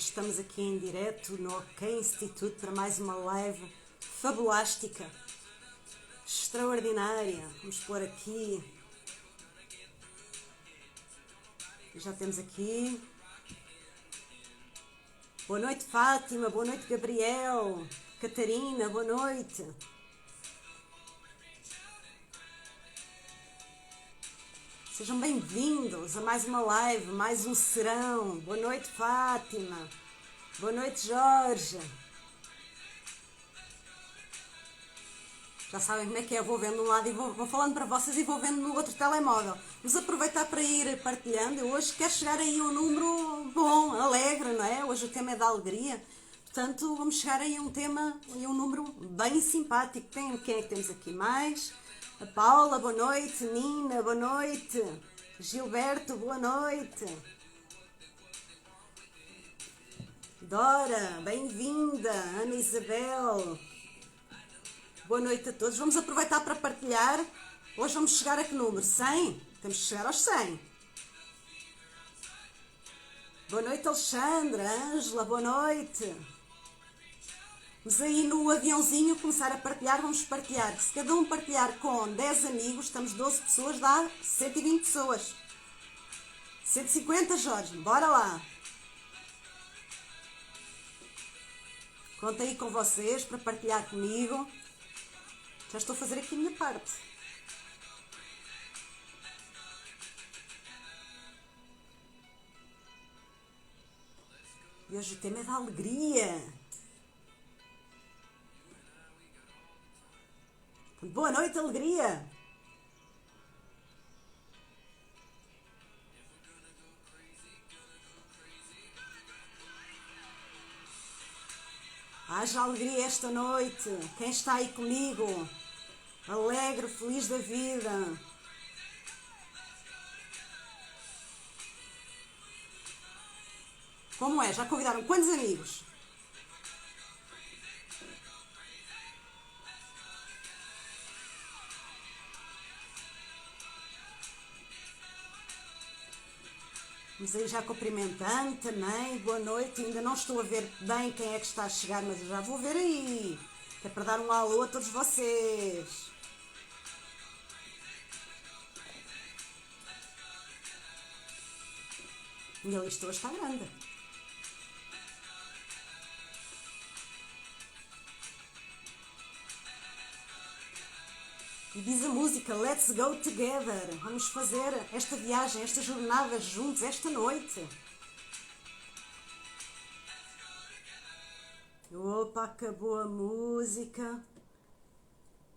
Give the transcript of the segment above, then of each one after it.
estamos aqui em direto no OK Instituto para mais uma live fabulástica, extraordinária. Vamos pôr aqui, já temos aqui. Boa noite, Fátima, boa noite, Gabriel, Catarina, boa noite. Sejam bem-vindos a mais uma live, mais um serão. Boa noite, Fátima. Boa noite, Jorge. Já sabem como é que é, eu vou vendo de um lado e vou falando para vocês e vou vendo no outro telemóvel. Vamos aproveitar para ir partilhando. Eu hoje quero chegar aí a um número bom, alegre, não é? Hoje o tema é da alegria. Portanto, vamos chegar aí a um tema e um número bem simpático. Quem é que temos aqui mais? A Paula, boa noite. Nina, boa noite. Gilberto, boa noite. Dora, bem-vinda. Ana Isabel, boa noite a todos. Vamos aproveitar para partilhar. Hoje vamos chegar a que número? 100? Temos que chegar aos 100. Boa noite, Alexandra. Ângela, boa noite. Vamos aí no aviãozinho começar a partilhar. Vamos partilhar. Se cada um partilhar com 10 amigos, estamos 12 pessoas, dá 120 pessoas. 150, Jorge. Bora lá. Conta aí com vocês para partilhar comigo. Já estou a fazer aqui a minha parte. E hoje o tema é da alegria. Boa noite, alegria. Haja alegria esta noite. Quem está aí comigo? Alegre, feliz da vida. Como é? Já convidaram quantos amigos? Vamos aí já cumprimentando também. Boa noite. Ainda não estou a ver bem quem é que está a chegar, mas eu já vou ver aí. Que é para dar um alô a todos vocês. E a lista hoje está grande. E diz a música, let's go together. Vamos fazer esta viagem, esta jornada juntos, esta noite. Opa, acabou a música.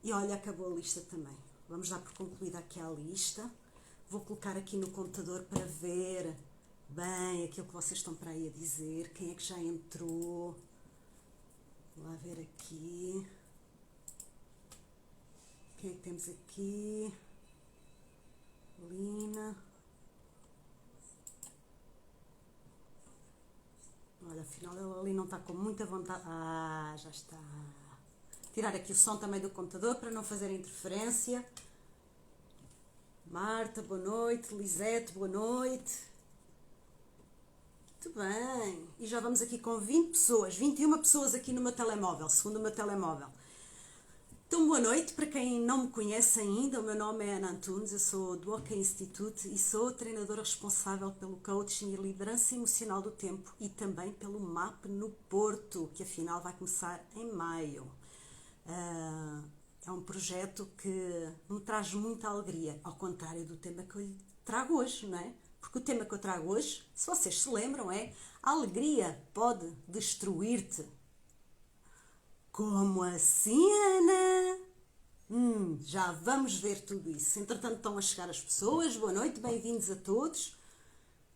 E olha, acabou a lista também. Vamos dar por concluída aqui a lista. Vou colocar aqui no computador para ver bem aquilo que vocês estão para aí a dizer. Quem é que já entrou? Vou lá ver aqui. Quem é que temos aqui? Lina. Olha, afinal ela ali não está com muita vontade. Ah, já está. Tirar aqui o som também do computador para não fazer interferência. Marta, boa noite. Lisete, boa noite. Muito bem. E já vamos aqui com 20 pessoas, 21 pessoas aqui no meu telemóvel, segundo o meu telemóvel. Então, boa noite, para quem não me conhece ainda, o meu nome é Ana Antunes, eu sou do OK Institute e sou treinadora responsável pelo coaching e liderança emocional do tempo e também pelo MAP no Porto, que afinal vai começar em maio. É um projeto que me traz muita alegria, ao contrário do tema que eu lhe trago hoje, não é? Porque o tema que eu trago hoje, se vocês se lembram, é a alegria pode destruir-te. Como assim, Ana? Já vamos ver tudo isso. Entretanto, estão a chegar as pessoas. Boa noite, bem-vindos a todos.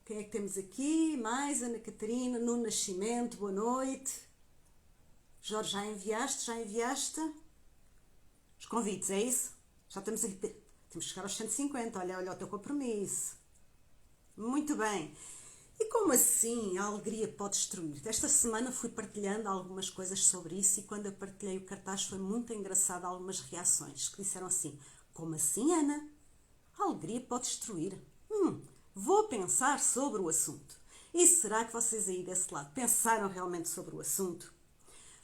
Quem é que temos aqui? Mais Ana Catarina, Nuno Nascimento, boa noite. Jorge, já enviaste? Os convites, é isso? Já temos aqui, temos que chegar aos 150, olha o teu compromisso. Muito bem. E como assim a alegria pode destruir-te? Esta semana fui partilhando algumas coisas sobre isso e quando eu partilhei o cartaz foi muito engraçado algumas reações que disseram assim, como assim, Ana? A alegria pode destruir? Vou pensar sobre o assunto. E será que vocês aí desse lado pensaram realmente sobre o assunto?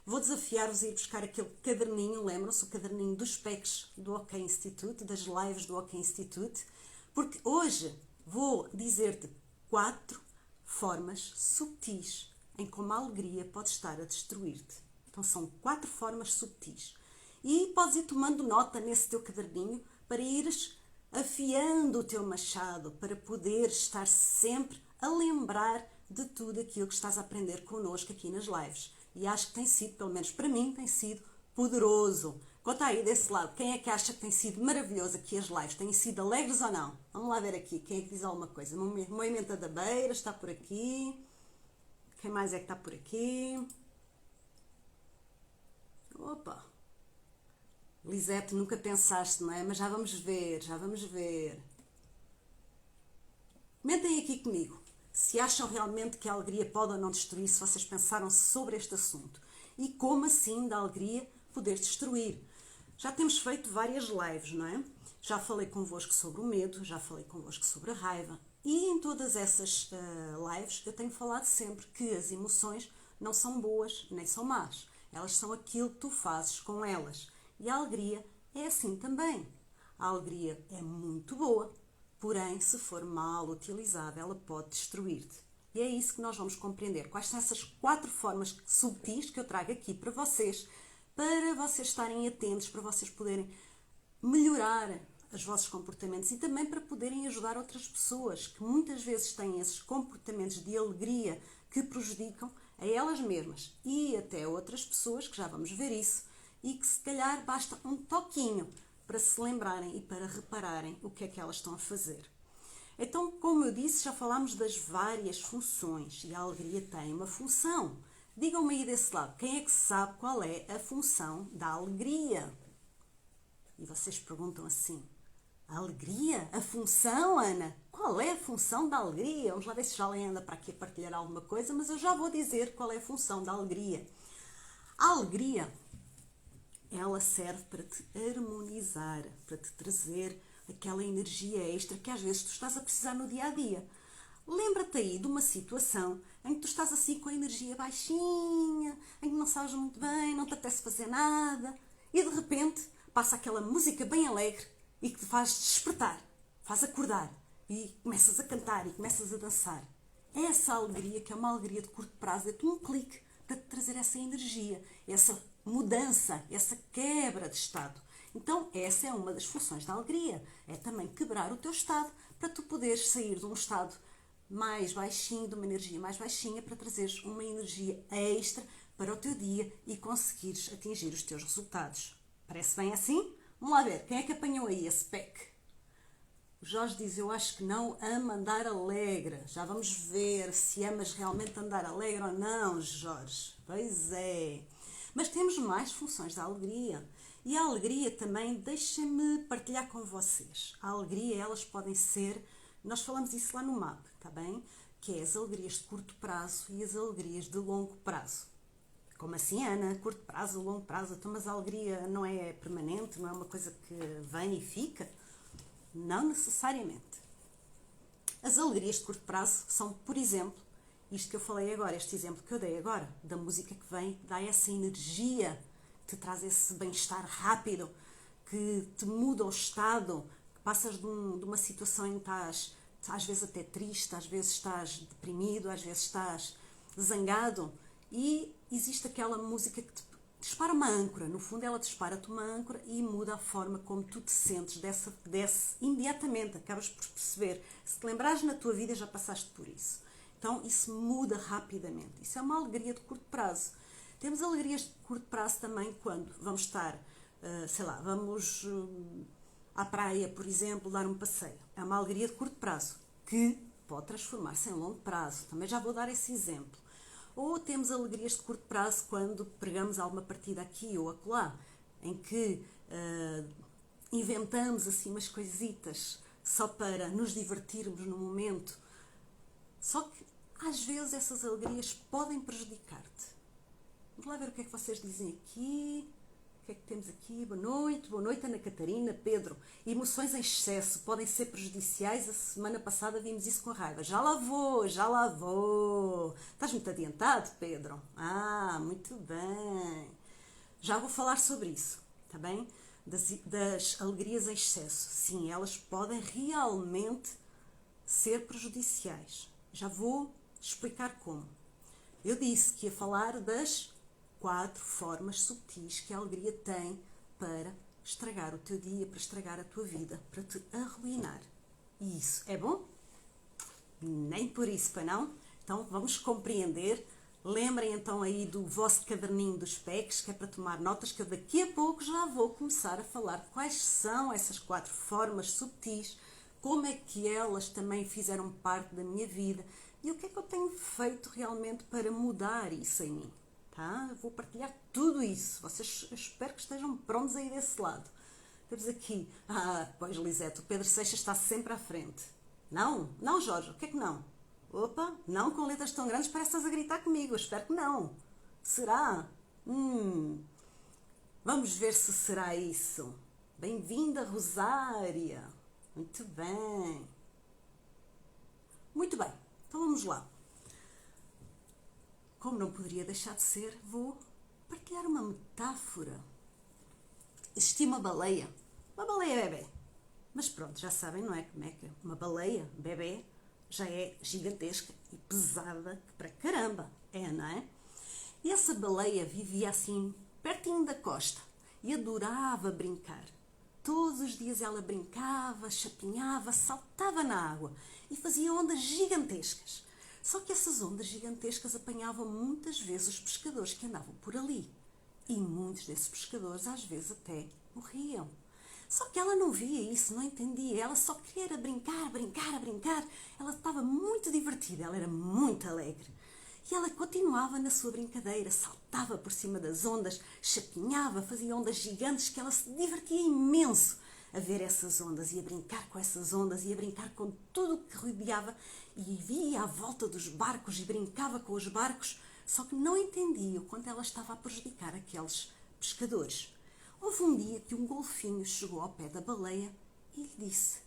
Vou desafiar-vos a ir buscar aquele caderninho, lembram-se, o caderninho dos PECs do OK Institute, das lives do OK Institute, porque hoje vou dizer-te 4 formas subtis em como a alegria pode estar a destruir-te. Então são 4 formas subtis. E podes ir tomando nota nesse teu caderninho para ires afiando o teu machado, para poder estar sempre a lembrar de tudo aquilo que estás a aprender connosco aqui nas lives. E acho que tem sido, pelo menos para mim, tem sido poderoso. Conta aí desse lado, quem é que acha que tem sido maravilhoso aqui as lives? Têm sido alegres ou não? Vamos lá ver aqui, quem é que diz alguma coisa? Moimenta da Beira está por aqui. Quem mais é que está por aqui? Opa! Lisete, nunca pensaste, não é? Mas já vamos ver, já vamos ver. Comentem aqui comigo se acham realmente que a alegria pode ou não destruir, se vocês pensaram sobre este assunto. E como assim da alegria poder destruir? Já temos feito várias lives, não é? Já falei convosco sobre o medo, já falei convosco sobre a raiva. E em todas essas lives eu tenho falado sempre que as emoções não são boas nem são más. Elas são aquilo que tu fazes com elas. E a alegria é assim também. A alegria é muito boa, porém, se for mal utilizada, ela pode destruir-te. E é isso que nós vamos compreender. Quais são essas 4 formas subtis que eu trago aqui para vocês estarem atentos, para vocês poderem melhorar os vossos comportamentos e também para poderem ajudar outras pessoas que muitas vezes têm esses comportamentos de alegria que prejudicam a elas mesmas e até outras pessoas, que já vamos ver isso, e que se calhar basta um toquinho para se lembrarem e para repararem o que é que elas estão a fazer. Então, como eu disse, já falámos das várias funções e a alegria tem uma função. Digam-me aí desse lado, quem é que sabe qual é a função da alegria? E vocês perguntam assim, a alegria? A função, Ana? Qual é a função da alegria? Vamos lá ver se já alguém anda para aqui a partilhar alguma coisa, mas eu já vou dizer qual é a função da alegria. A alegria, ela serve para te harmonizar, para te trazer aquela energia extra que às vezes tu estás a precisar no dia-a-dia. Lembra-te aí de uma situação em que tu estás assim com a energia baixinha, em que não sabes muito bem, não te apetece fazer nada, e de repente passa aquela música bem alegre e que te faz despertar, faz acordar, e começas a cantar e começas a dançar. Essa alegria, que é uma alegria de curto prazo, é-te um clique para te trazer essa energia, essa mudança, essa quebra de estado. Então, essa é uma das funções da alegria. É também quebrar o teu estado para tu poderes sair de um estado mais baixinho, de uma energia mais baixinha, para trazeres uma energia extra para o teu dia e conseguires atingir os teus resultados. Parece bem assim? Vamos lá ver, quem é que apanhou aí esse PEC? O Jorge diz, eu acho que não ama andar alegre. Já vamos ver se amas realmente andar alegre ou não, Jorge. Pois é. Mas temos mais funções da alegria. E a alegria também, deixem-me partilhar com vocês. A alegria, elas podem ser, nós falamos isso lá no MAP, está bem? Que é as alegrias de curto prazo e as alegrias de longo prazo. Como assim, Ana? Curto prazo, longo prazo? Então, mas a alegria não é permanente, não é uma coisa que vem e fica? Não necessariamente. As alegrias de curto prazo são, por exemplo, isto que eu falei agora, este exemplo que eu dei agora, da música que vem, dá essa energia, te traz esse bem-estar rápido, que te muda o estado, que passas de uma situação em que estás, às vezes até triste, às vezes estás deprimido, às vezes estás zangado, e existe aquela música que te dispara uma âncora. No fundo, ela dispara-te uma âncora e muda a forma como tu te sentes desse imediatamente. Acabas por perceber. Se te lembrares na tua vida, já passaste por isso. Então, isso muda rapidamente. Isso é uma alegria de curto prazo. Temos alegrias de curto prazo também quando vamos estar, sei lá, vamos à praia, por exemplo, dar um passeio. É uma alegria de curto prazo que pode transformar-se em longo prazo. Também já vou dar esse exemplo. Ou temos alegrias de curto prazo quando pregamos alguma partida aqui ou acolá, em que inventamos assim umas coisitas só para nos divertirmos no momento. Só que às vezes essas alegrias podem prejudicar-te. Vamos lá ver o que é que vocês dizem aqui. O que é que temos aqui? Boa noite Ana Catarina, Pedro. Emoções em excesso podem ser prejudiciais. A semana passada vimos isso com a raiva. Já lá vou. Estás muito adiantado, Pedro? Ah, muito bem. Já vou falar sobre isso, está bem? Das alegrias em excesso. Sim, elas podem realmente ser prejudiciais. Já vou explicar como. Eu disse que ia falar das 4 formas subtis que a alegria tem para estragar o teu dia, para estragar a tua vida, para te arruinar. E isso é bom? Nem por isso, para não? Então vamos compreender. Lembrem então aí do vosso caderninho dos PECs, que é para tomar notas, que eu daqui a pouco já vou começar a falar de quais são essas 4 formas subtis, como é que elas também fizeram parte da minha vida e o que é que eu tenho feito realmente para mudar isso em mim. Tá? Eu vou partilhar tudo isso. Vocês, eu espero que estejam prontos aí desse lado. Temos aqui, pois Lisete, o Pedro Seixas está sempre à frente. Não, Jorge, o que é que não? Opa, não com letras tão grandes, parece que estás a gritar comigo. Eu espero que não. Será? Vamos ver se será isso. Bem-vinda, Rosária. Muito bem. Muito bem, então vamos lá. Como não poderia deixar de ser, vou partilhar uma metáfora. Existia uma baleia bebê. Mas pronto, já sabem, não é? Como é que uma baleia bebê já é gigantesca e pesada para caramba. É, não é? E essa baleia vivia assim, pertinho da costa e adorava brincar. Todos os dias ela brincava, chapinhava, saltava na água e fazia ondas gigantescas. Só que essas ondas gigantescas apanhavam muitas vezes os pescadores que andavam por ali. E muitos desses pescadores às vezes até morriam. Só que ela não via isso, não entendia. Ela só queria brincar. Ela estava muito divertida, ela era muito alegre. E ela continuava na sua brincadeira, saltava por cima das ondas, chapinhava, fazia ondas gigantes que ela se divertia imenso a ver essas ondas e a brincar com essas ondas e a brincar com tudo o que rodeava e via à volta dos barcos e brincava com os barcos, só que não entendia o quanto ela estava a prejudicar aqueles pescadores. Houve um dia que um golfinho chegou ao pé da baleia e lhe disse: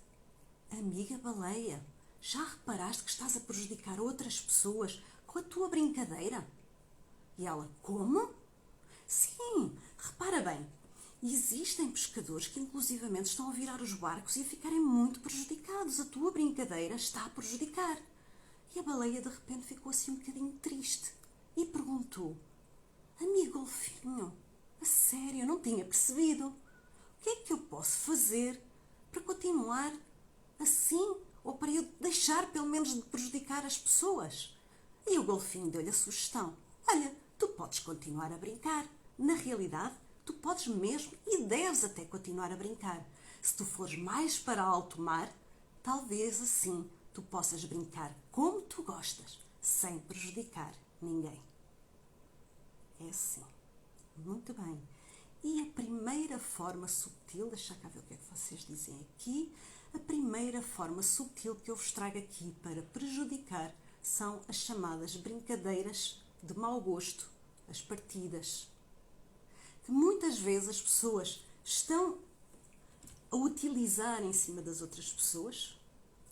Amiga baleia, já reparaste que estás a prejudicar outras pessoas com a tua brincadeira? E ela: Como? Sim, repara bem, existem pescadores que inclusivamente estão a virar os barcos e a ficarem muito prejudicados. A tua brincadeira está a prejudicar. E a baleia de repente ficou assim um bocadinho triste e perguntou: Amigo golfinho, a sério, eu não tinha percebido. O que é que eu posso fazer para continuar assim? Ou para eu deixar pelo menos de prejudicar as pessoas? E o golfinho deu-lhe a sugestão: Olha, tu podes continuar a brincar. Na realidade, tu podes mesmo e deves até continuar a brincar. Se tu fores mais para alto mar, talvez assim tu possas brincar como tu gostas, sem prejudicar ninguém. É assim. Muito bem. E a primeira forma subtil, deixa cá ver o que é que vocês dizem aqui, a primeira forma subtil que eu vos trago aqui para prejudicar são as chamadas brincadeiras de mau gosto, as partidas. Que muitas vezes as pessoas estão a utilizar em cima das outras pessoas,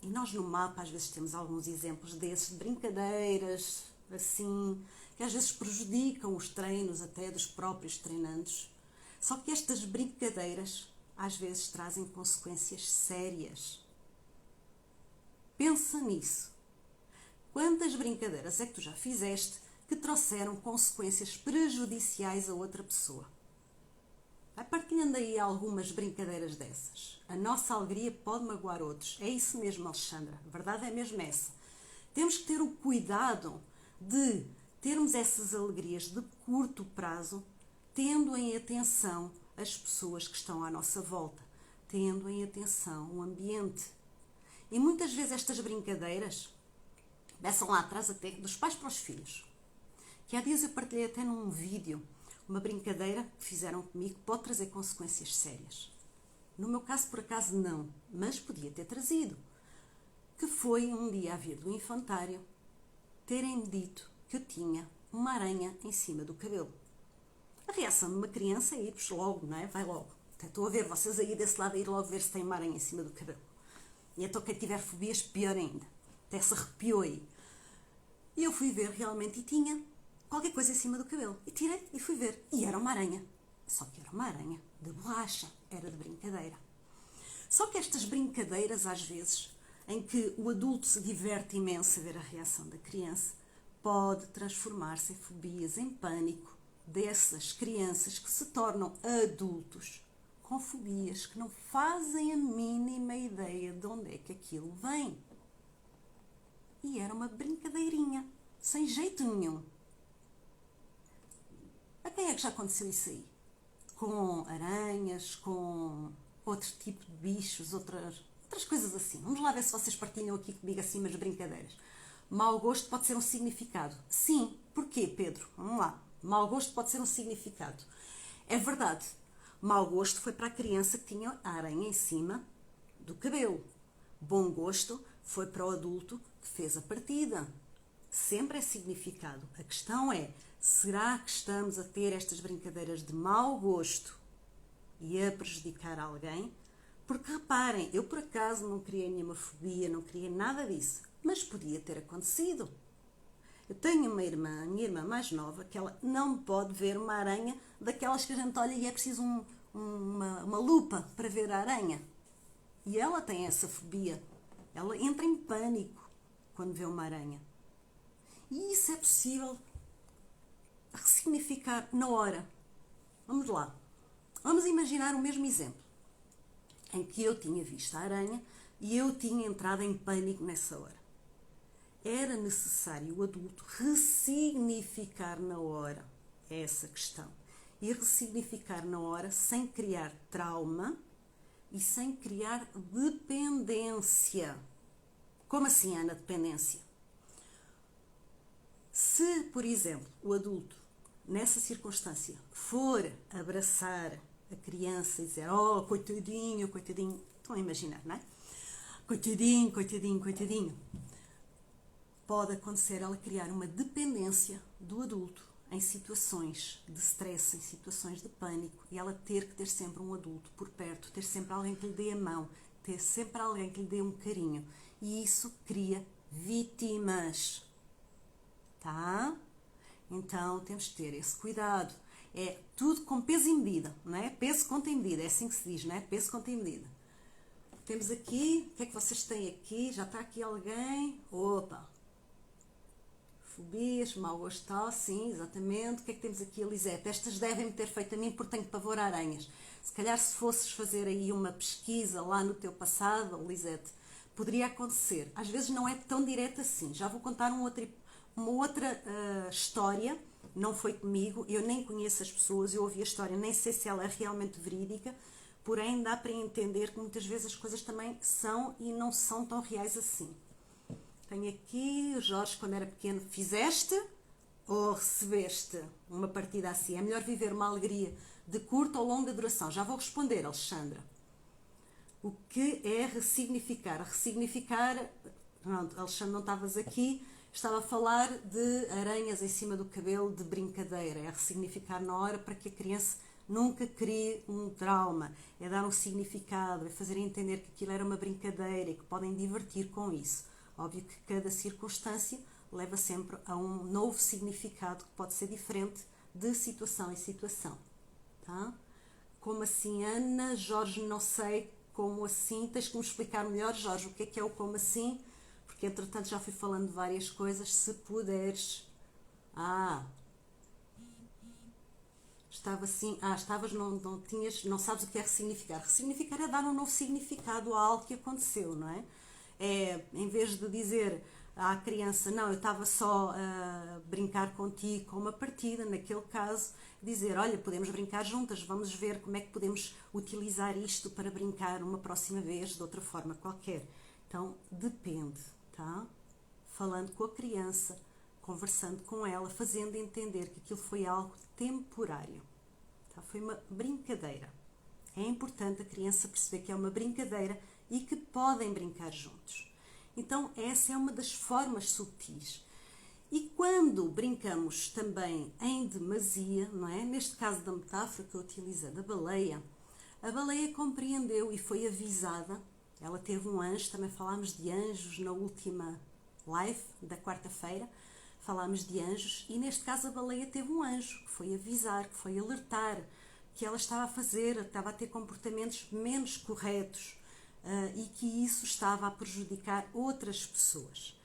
e nós no mapa às vezes temos alguns exemplos desses, de brincadeiras, assim, que às vezes prejudicam os treinos até dos próprios treinandos. Só que estas brincadeiras às vezes trazem consequências sérias. Pensa nisso. Quantas brincadeiras é que tu já fizeste que trouxeram consequências prejudiciais a outra pessoa? Vai partilhando aí algumas brincadeiras dessas. A nossa alegria pode magoar outros. É isso mesmo, Alexandra. A verdade é mesmo essa. Temos que ter o cuidado de termos essas alegrias de curto prazo, tendo em atenção as pessoas que estão à nossa volta, tendo em atenção o ambiente. E muitas vezes estas brincadeiras começam lá atrás até dos pais para os filhos. Que há dias eu partilhei até num vídeo uma brincadeira que fizeram comigo que pode trazer consequências sérias. No meu caso, por acaso, não, mas podia ter trazido. Que foi um dia a vir do infantário terem-me dito que eu tinha uma aranha em cima do cabelo. A reação de uma criança é ir logo, não é? Vai logo. Até estou a ver vocês aí desse lado a ir logo ver se tem uma aranha em cima do cabelo. E então quem tiver fobias, pior ainda. Até se arrepiou aí. E eu fui ver realmente e tinha qualquer coisa em cima do cabelo. E tirei e fui ver. E era uma aranha. Só que era uma aranha de borracha. Era de brincadeira. Só que estas brincadeiras, às vezes, em que o adulto se diverte imenso a ver a reação da criança, pode transformar-se em fobias, em pânico dessas crianças que se tornam adultos com fobias que não fazem a mínima ideia de onde é que aquilo vem. E era uma brincadeirinha, sem jeito nenhum. A quem é que já aconteceu isso aí? Com aranhas, com outro tipo de bichos, outras coisas assim. Vamos lá ver se vocês partilham aqui comigo assim umas brincadeiras. Mau gosto pode ser um significado. Sim, porquê, Pedro? Vamos lá. Mau gosto pode ser um significado. É verdade. Mau gosto foi para a criança que tinha a aranha em cima do cabelo. Bom gosto foi para o adulto que fez a partida. Sempre é significado. A questão é, será que estamos a ter estas brincadeiras de mau gosto e a prejudicar alguém? Porque reparem, eu por acaso não criei nenhuma fobia, não criei nada disso, mas podia ter acontecido. Eu tenho uma irmã, a minha irmã mais nova, que ela não pode ver uma aranha daquelas que a gente olha e é preciso uma lupa para ver a aranha. E ela tem essa fobia. Ela entra em pânico quando vê uma aranha. E isso é possível ressignificar na hora. Vamos lá. Vamos imaginar o mesmo exemplo, em que eu tinha visto a aranha e eu tinha entrado em pânico nessa hora. Era necessário o adulto ressignificar na hora essa questão. E ressignificar na hora sem criar trauma e sem criar dependência. Como assim, Ana, dependência? Se, por exemplo, o adulto, nessa circunstância, for abraçar a criança e dizer, oh, coitadinho, coitadinho, estão a imaginar, não é? Coitadinho, coitadinho, coitadinho. Pode acontecer ela criar uma dependência do adulto em situações de stress, em situações de pânico, e ela ter que ter sempre um adulto por perto, ter sempre alguém que lhe dê a mão, ter sempre alguém que lhe dê um carinho. E isso cria vítimas. Tá? Então temos que ter esse cuidado. É tudo com peso e medida, não é? Peso, conta e medida, é assim que se diz, não é? Peso, conta e medida. Temos aqui, o que é que vocês têm aqui? Já está aqui alguém? Opa! Fobias, mau gosto tal, sim, exatamente. O que é que temos aqui, Elisete? Estas devem-me ter feito a mim porque tenho pavor a aranhas. Se calhar se fosses fazer aí uma pesquisa lá no teu passado, Elisete, poderia acontecer. Às vezes não é tão direto assim. Já vou contar uma outra história. Não foi comigo, eu nem conheço as pessoas, eu ouvi a história, nem sei se ela é realmente verídica, porém dá para entender que muitas vezes as coisas também são e não são tão reais assim. Tenho aqui, Jorge, quando era pequeno, fizeste ou recebeste uma partida assim? É melhor viver uma alegria de curta ou longa duração? Já vou responder, Alexandra. O que é ressignificar? Ressignificar, pronto, Alexandre, não estavas aqui, estava a falar de aranhas em cima do cabelo, de brincadeira. É ressignificar na hora para que a criança nunca crie um trauma. É dar um significado, é fazer entender que aquilo era uma brincadeira e que podem divertir com isso. Óbvio que cada circunstância leva sempre a um novo significado que pode ser diferente de situação em situação. Tá? Como assim, Ana? Jorge, não sei. Como assim? Tens que me explicar melhor, Jorge, o que é o como assim? Porque, entretanto, já fui falando de várias coisas. Se puderes... Estava assim... estavas, não tinhas... Não sabes o que é ressignificar. Ressignificar é dar um novo significado a algo que aconteceu, não é? É, em vez de dizer à criança, não, eu estava só a brincar contigo com uma partida, naquele caso, dizer, olha, podemos brincar juntas, vamos ver como é que podemos utilizar isto para brincar uma próxima vez, de outra forma qualquer. Então, depende, tá? Falando com a criança, conversando com ela, fazendo entender que aquilo foi algo temporário, tá? Foi uma brincadeira. É importante a criança perceber que é uma brincadeira e que podem brincar juntos. Então, essa é uma das formas sutis. E quando brincamos também em demasia, não é? Neste caso da metáfora que eu utilizei da baleia, a baleia compreendeu e foi avisada. Ela teve um anjo, também falámos de anjos na última live da quarta-feira, falámos de anjos, e neste caso a baleia teve um anjo que foi avisar, que foi alertar que ela estava a ter comportamentos menos corretos e que isso estava a prejudicar outras pessoas.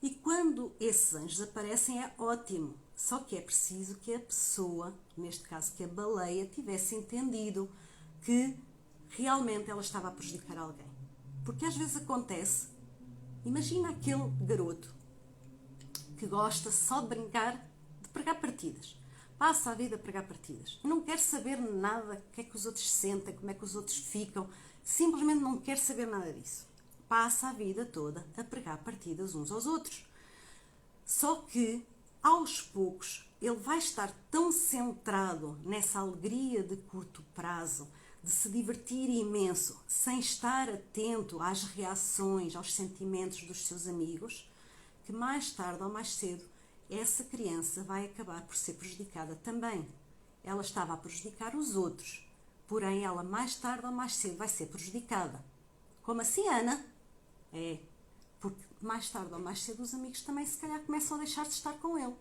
E quando esses anjos aparecem é ótimo, só que é preciso que a pessoa, neste caso que a baleia, tivesse entendido que realmente ela estava a prejudicar alguém. Porque às vezes acontece, imagina aquele garoto que gosta só de brincar, de pregar partidas. Passa a vida a pregar partidas. Não quer saber nada, o que é que os outros sentem, como é que os outros ficam. Simplesmente não quer saber nada disso. Passa a vida toda a pregar partidas uns aos outros. Só que, aos poucos, ele vai estar tão centrado nessa alegria de curto prazo, de se divertir imenso, sem estar atento às reações, aos sentimentos dos seus amigos, que mais tarde ou mais cedo essa criança vai acabar por ser prejudicada também. Ela estava a prejudicar os outros, porém ela mais tarde ou mais cedo vai ser prejudicada. Como assim, Ana? É, porque mais tarde ou mais cedo os amigos também se calhar começam a deixar de estar com ele.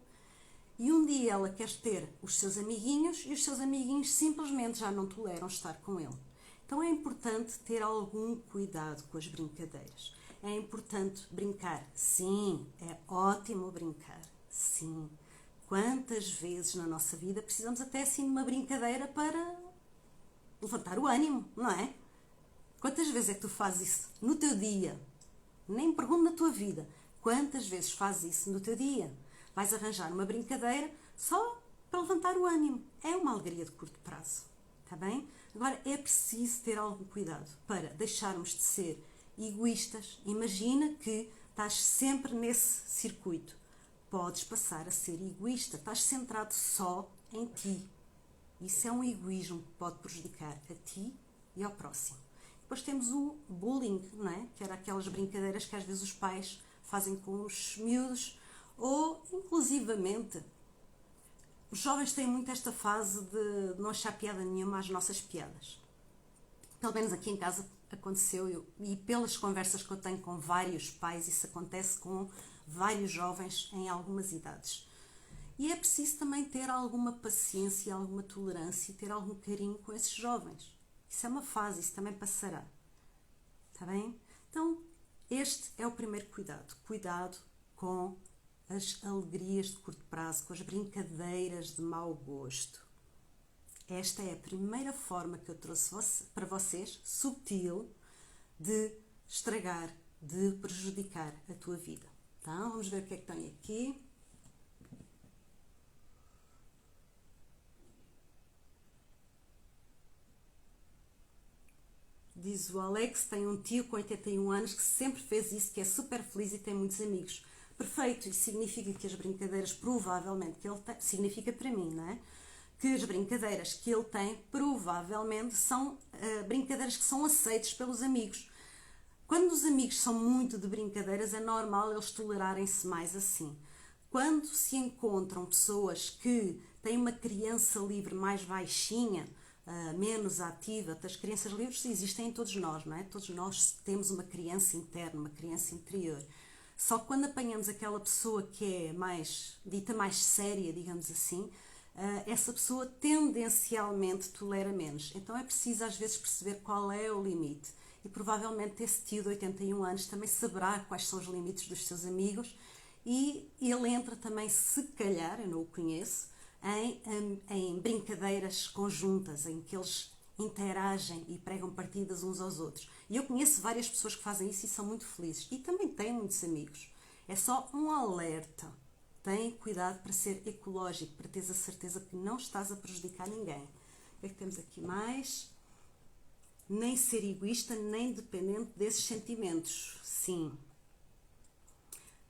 E um dia ela quer ter os seus amiguinhos e os seus amiguinhos simplesmente já não toleram estar com ele. Então é importante ter algum cuidado com as brincadeiras. É importante brincar. Sim, é ótimo brincar. Sim. Quantas vezes na nossa vida precisamos até assim de uma brincadeira para levantar o ânimo, não é? Quantas vezes é que tu fazes isso no teu dia? Nem pergunto na tua vida. Quantas vezes fazes isso no teu dia? Vais arranjar uma brincadeira só para levantar o ânimo. É uma alegria de curto prazo. Está bem? Agora é preciso ter algum cuidado para deixarmos de ser egoístas. Imagina que estás sempre nesse circuito. Podes passar a ser egoísta. Estás centrado só em ti. Isso é um egoísmo que pode prejudicar a ti e ao próximo. Depois temos o bullying, não é? Que era aquelas brincadeiras que às vezes os pais fazem com os miúdos, ou inclusivamente os jovens têm muito esta fase de não achar piada nenhuma às nossas piadas. Pelo menos aqui em casa aconteceu, e pelas conversas que eu tenho com vários pais, isso acontece com vários jovens em algumas idades. E é preciso também ter alguma paciência, alguma tolerância e ter algum carinho com esses jovens. Isso é uma fase, isso também passará. Está bem? Então, este é o primeiro cuidado. Cuidado com as alegrias de curto prazo, com as brincadeiras de mau gosto. Esta é a primeira forma que eu trouxe para vocês, subtil, de estragar, de prejudicar a tua vida. Então, vamos ver o que é que tem aqui. Diz o Alex, tem um tio com 81 anos que sempre fez isso, que é super feliz e tem muitos amigos. Perfeito, isso significa que as brincadeiras, provavelmente, que ele tem, significa para mim, não é? Que as brincadeiras que ele tem, provavelmente, são brincadeiras que são aceitas pelos amigos. Quando os amigos são muito de brincadeiras, é normal eles tolerarem-se mais assim. Quando se encontram pessoas que têm uma criança livre mais baixinha, menos ativa, as crianças livres existem em todos nós, não é? Todos nós temos uma criança interna, uma criança interior. Só que quando apanhamos aquela pessoa que é dita mais séria, digamos assim, essa pessoa tendencialmente tolera menos. Então é preciso às vezes perceber qual é o limite. E provavelmente esse tio de 81 anos também saberá quais são os limites dos seus amigos, e ele entra também, se calhar, eu não o conheço, em brincadeiras conjuntas, em que eles interagem e pregam partidas uns aos outros. E eu conheço várias pessoas que fazem isso e são muito felizes. E também têm muitos amigos. É só um alerta. Tem cuidado para ser ecológico, para teres a certeza que não estás a prejudicar ninguém. O que é que temos aqui mais? Nem ser egoísta, nem dependente desses sentimentos. Sim.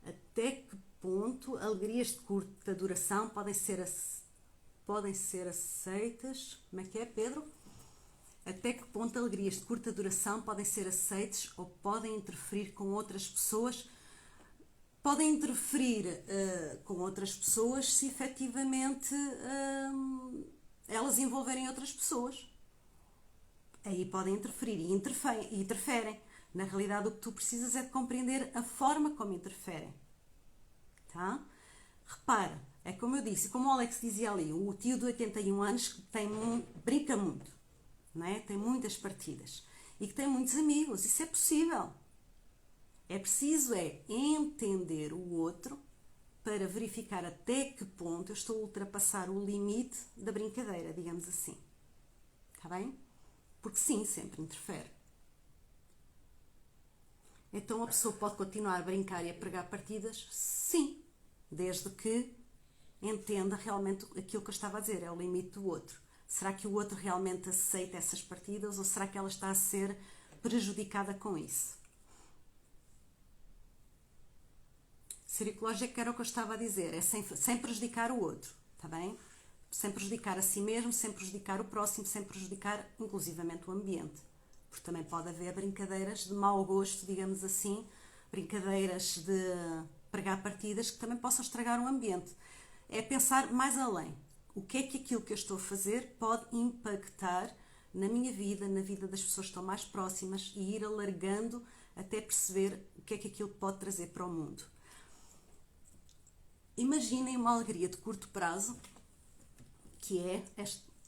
Até que ponto alegrias de curta duração podem ser aceitas? Como é que é, Pedro? Até que ponto alegrias de curta duração podem ser aceitas ou podem interferir com outras pessoas? podem interferir com outras pessoas se efetivamente elas envolverem outras pessoas. Aí podem interferir e interferem. Na realidade, o que tu precisas é de compreender a forma como interferem. Tá? Repara, é como eu disse, como o Alex dizia ali, o tio de 81 anos que brinca muito, não é? Tem muitas partidas e que tem muitos amigos. Isso é possível. É preciso entender o outro para verificar até que ponto eu estou a ultrapassar o limite da brincadeira, digamos assim. Está bem? Porque sim, sempre interfere. Então a pessoa pode continuar a brincar e a pregar partidas? Sim, desde que entenda realmente aquilo que eu estava a dizer, é o limite do outro. Será que o outro realmente aceita essas partidas ou será que ela está a ser prejudicada com isso? Ser ecológico era o que eu estava a dizer, é sem prejudicar o outro, está bem? Sem prejudicar a si mesmo, sem prejudicar o próximo, sem prejudicar inclusivamente o ambiente. Porque também pode haver brincadeiras de mau gosto, digamos assim, brincadeiras de pregar partidas que também possam estragar o ambiente. É pensar mais além. O que é que aquilo que eu estou a fazer pode impactar na minha vida, na vida das pessoas que estão mais próximas e ir alargando até perceber o que é que aquilo pode trazer para o mundo. Imaginem uma alegria de curto prazo, que é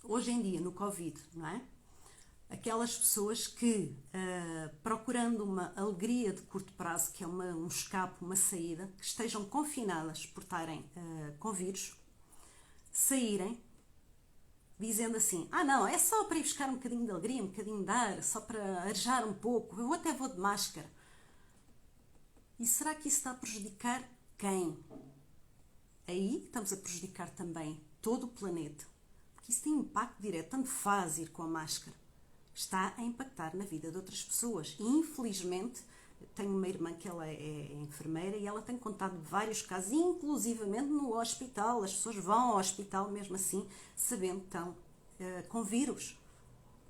hoje em dia no Covid, não é? Aquelas pessoas que, procurando uma alegria de curto prazo, que é um escape, uma saída, que estejam confinadas por estarem com vírus, saírem dizendo assim, não, é só para ir buscar um bocadinho de alegria, um bocadinho de ar, só para arejar um pouco, eu até vou de máscara. E será que isso está a prejudicar quem? Aí estamos a prejudicar também todo o planeta, porque isso tem impacto direto, tanto faz ir com a máscara. Está a impactar na vida de outras pessoas. E, infelizmente, tenho uma irmã que ela é enfermeira e ela tem contado vários casos, inclusivamente no hospital. As pessoas vão ao hospital mesmo assim, sabendo que estão com vírus.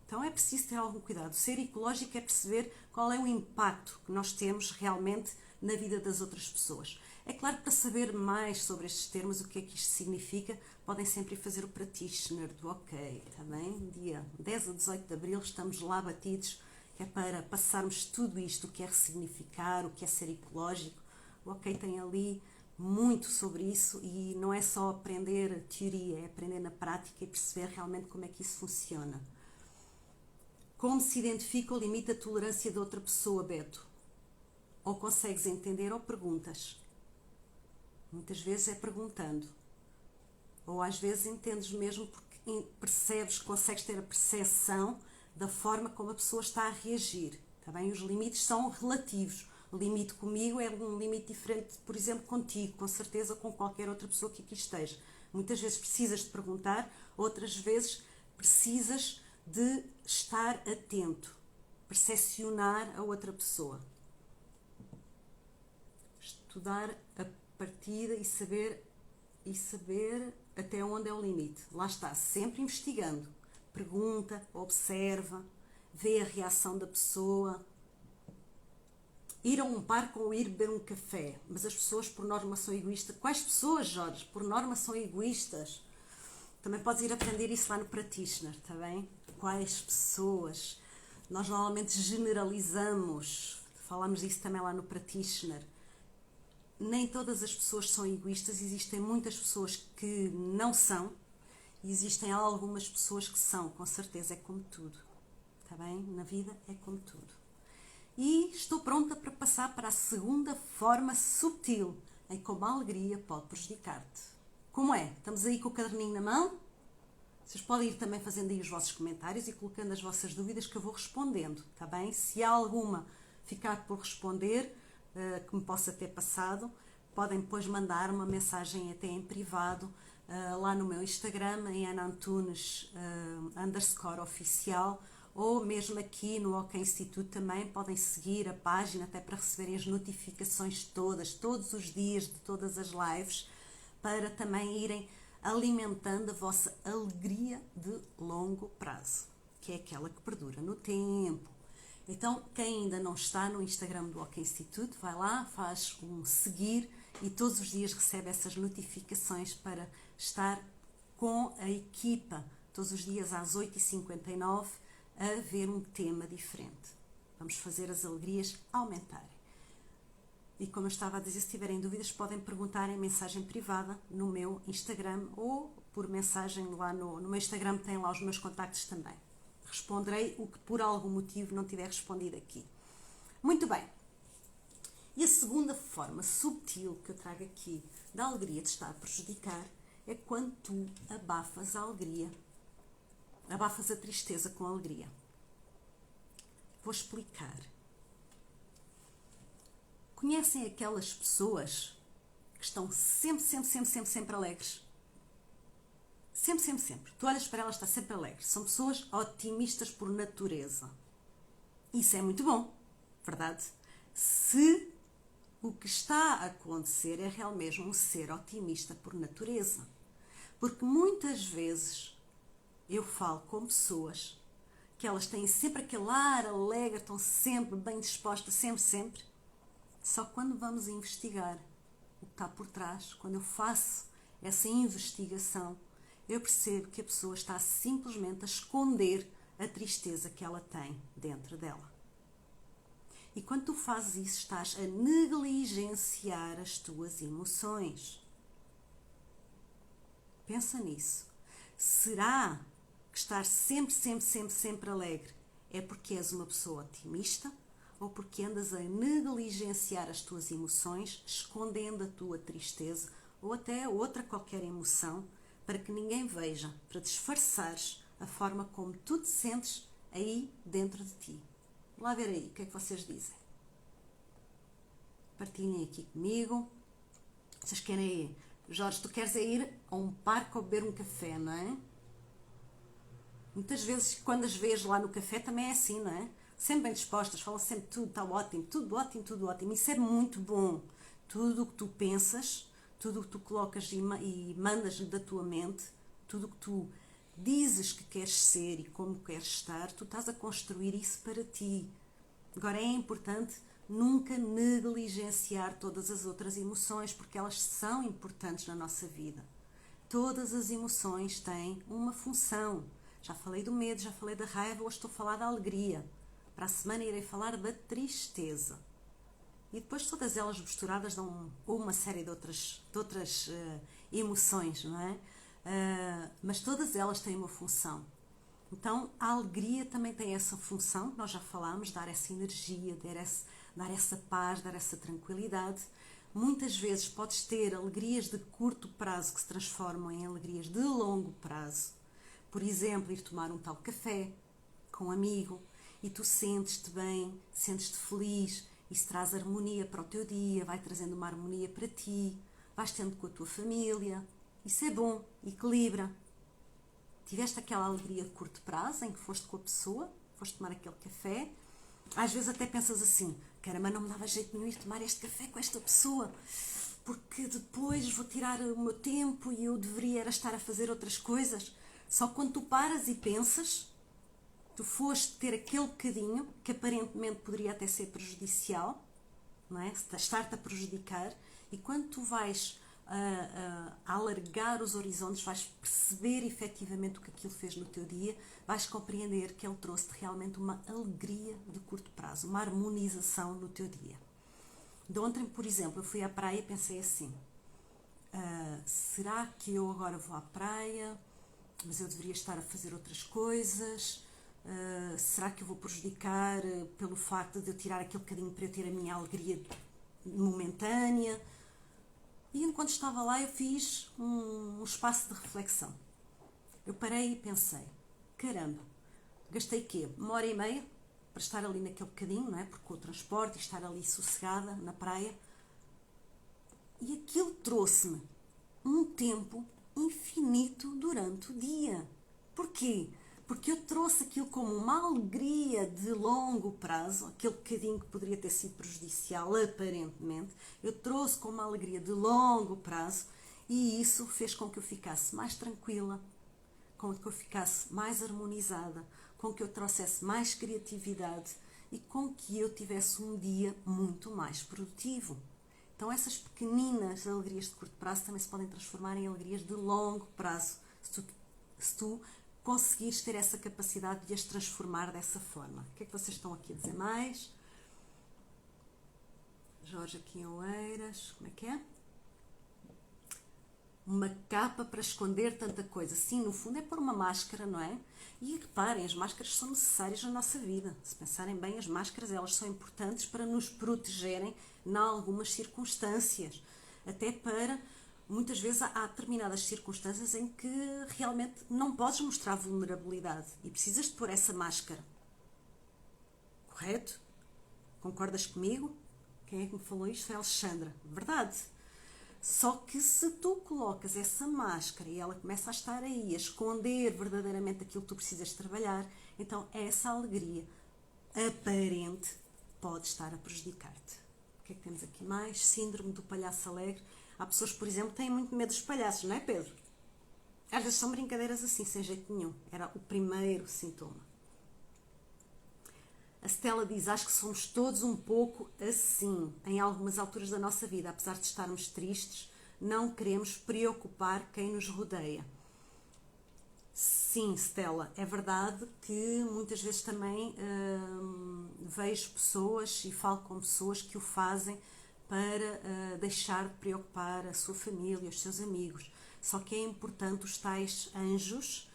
Então é preciso ter algum cuidado. Ser ecológico é perceber qual é o impacto que nós temos realmente na vida das outras pessoas. É claro que para saber mais sobre estes termos, o que é que isto significa, podem sempre fazer o practitioner do OK, está bem? Dia 10 a 18 de Abril estamos lá batidos, que é para passarmos tudo isto, o que é ressignificar, o que é ser ecológico. O OK tem ali muito sobre isso e não é só aprender teoria, é aprender na prática e perceber realmente como é que isso funciona. Como se identifica o limite da tolerância de outra pessoa, Beto? Ou consegues entender ou perguntas. Muitas vezes é perguntando. Ou às vezes entendes mesmo porque percebes, consegues ter a percepção da forma como a pessoa está a reagir. Tá bem? Os limites são relativos. O limite comigo é um limite diferente, por exemplo, contigo, com certeza, ou com qualquer outra pessoa que aqui esteja. Muitas vezes precisas de perguntar, outras vezes precisas de estar atento, percepcionar a outra pessoa. Estudar a partida e saber até onde é o limite. Lá está, sempre investigando. Pergunta, observa, vê a reação da pessoa. Ir a um parque ou ir beber um café. Mas as pessoas, por norma, são egoístas. Quais pessoas, Jorge? Por norma, são egoístas. Também podes ir aprender isso lá no practitioner, está bem? Quais pessoas? Nós normalmente generalizamos. Falamos disso também lá no practitioner. Nem todas as pessoas são egoístas, existem muitas pessoas que não são e existem algumas pessoas que são, com certeza, é como tudo, está bem? Na vida é como tudo. E estou pronta para passar para a segunda forma sutil, em como a alegria pode prejudicar-te. Como é? Estamos aí com o caderninho na mão? Vocês podem ir também fazendo aí os vossos comentários e colocando as vossas dúvidas que eu vou respondendo, está bem? Se há alguma ficar por responder, que me possa ter passado, podem depois mandar uma mensagem até em privado lá no meu Instagram, em @antunes _oficial, ou mesmo aqui no OK Instituto também podem seguir a página até para receberem as notificações todos os dias de todas as lives, para também irem alimentando a vossa alegria de longo prazo, que é aquela que perdura no tempo. Então, quem ainda não está no Instagram do OK Institute, vai lá, faz um seguir e todos os dias recebe essas notificações para estar com a equipa, todos os dias às 8h59, a ver um tema diferente. Vamos fazer as alegrias aumentarem. E como eu estava a dizer, se tiverem dúvidas, podem perguntar em mensagem privada no meu Instagram ou por mensagem lá no meu Instagram, tem lá os meus contactos também. Responderei o que por algum motivo não tiver respondido aqui. Muito bem. E a segunda forma subtil que eu trago aqui da alegria te estar a prejudicar é quando tu abafas a alegria, abafas a tristeza com a alegria. Vou explicar. Conhecem aquelas pessoas que estão sempre alegres? Sempre. Tu olhas para elas, está sempre alegre. São pessoas otimistas por natureza. Isso é muito bom, verdade? Se o que está a acontecer é realmente um ser otimista por natureza. Porque muitas vezes eu falo com pessoas que elas têm sempre aquele ar alegre, estão sempre bem dispostas, sempre. Só quando vamos investigar o que está por trás, quando eu faço essa investigação, eu percebo que a pessoa está simplesmente a esconder a tristeza que ela tem dentro dela. E quando tu fazes isso, estás a negligenciar as tuas emoções. Pensa nisso. Será que estar sempre alegre é porque és uma pessoa otimista ou porque andas a negligenciar as tuas emoções, escondendo a tua tristeza ou até outra qualquer emoção para que ninguém veja, para disfarçares a forma como tu te sentes aí dentro de ti? Lá ver aí, o que é que vocês dizem? Partilhem aqui comigo. Vocês querem ir? Jorge, tu queres ir a um parque ou beber um café, não é? Muitas vezes, quando as vês lá no café, também é assim, não é? Sempre bem dispostas, falam sempre tudo está ótimo, tudo ótimo. Isso é muito bom. Tudo o que tu pensas, tudo o que tu colocas e mandas da tua mente, tudo o que tu dizes que queres ser e como queres estar, tu estás a construir isso para ti. Agora é importante nunca negligenciar todas as outras emoções, porque elas são importantes na nossa vida. Todas as emoções têm uma função. Já falei do medo, já falei da raiva, hoje estou a falar da alegria. Para a semana irei falar da tristeza. E depois todas elas misturadas dão uma série de outras emoções, não é? Mas todas elas têm uma função. Então, a alegria também tem essa função, que nós já falámos, dar essa energia, dar essa paz, dar essa tranquilidade. Muitas vezes podes ter alegrias de curto prazo que se transformam em alegrias de longo prazo. Por exemplo, ir tomar um tal café com um amigo e tu sentes-te bem, sentes-te feliz, isso traz harmonia para o teu dia, vai trazendo uma harmonia para ti, vais tendo com a tua família. Isso é bom, equilibra. Tiveste aquela alegria de curto prazo em que foste com a pessoa, foste tomar aquele café. Às vezes até pensas assim, caramba, não me dava jeito nenhum ir tomar este café com esta pessoa, porque depois vou tirar o meu tempo e eu deveria era estar a fazer outras coisas. Só quando tu paras e pensas, tu foste ter aquele bocadinho que aparentemente poderia até ser prejudicial, não é? Estar-te a prejudicar, e quando tu vais a alargar os horizontes, vais perceber efetivamente o que aquilo fez no teu dia, vais compreender que ele trouxe-te realmente uma alegria de curto prazo, uma harmonização no teu dia. De ontem, por exemplo, eu fui à praia e pensei assim, será que eu agora vou à praia, mas eu deveria estar a fazer outras coisas? Será que eu vou prejudicar pelo facto de eu tirar aquele bocadinho para eu ter a minha alegria momentânea? E enquanto estava lá eu fiz um espaço de reflexão. Eu parei e pensei, caramba, gastei quê? 1h30 para estar ali naquele bocadinho, não é? Porque o transporte e estar ali sossegada na praia. E aquilo trouxe-me um tempo infinito durante o dia. Porquê? Porque eu trouxe aquilo como uma alegria de longo prazo, aquele bocadinho que poderia ter sido prejudicial aparentemente, eu trouxe como uma alegria de longo prazo e isso fez com que eu ficasse mais tranquila, com que eu ficasse mais harmonizada, com que eu trouxesse mais criatividade e com que eu tivesse um dia muito mais produtivo. Então essas pequeninas alegrias de curto prazo também se podem transformar em alegrias de longo prazo, se tu conseguires ter essa capacidade de as transformar dessa forma. O que é que vocês estão aqui a dizer mais? Jorge aqui em Oeiras, como é que é? Uma capa para esconder tanta coisa. Sim, no fundo é pôr uma máscara, não é? E reparem, as máscaras são necessárias na nossa vida. Se pensarem bem, as máscaras elas são importantes para nos protegerem em algumas circunstâncias. Até para, muitas vezes, há determinadas circunstâncias em que realmente não podes mostrar vulnerabilidade e precisas de pôr essa máscara. Correto? Concordas comigo? Quem é que me falou isto? Foi a Alexandra. Verdade. Só que se tu colocas essa máscara e ela começa a estar aí, a esconder verdadeiramente aquilo que tu precisas trabalhar, então essa alegria aparente pode estar a prejudicar-te. O que é que temos aqui mais? Síndrome do palhaço alegre. Há pessoas, por exemplo, que têm muito medo dos palhaços, não é, Pedro? Às vezes são brincadeiras assim, sem jeito nenhum. Era o primeiro sintoma. A Stella diz, acho que somos todos um pouco assim, em algumas alturas da nossa vida. Apesar de estarmos tristes, não queremos preocupar quem nos rodeia. Sim, Stella, é verdade que muitas vezes também vejo pessoas e falo com pessoas que o fazem para deixar de preocupar a sua família, os seus amigos. Só que é importante os tais anjos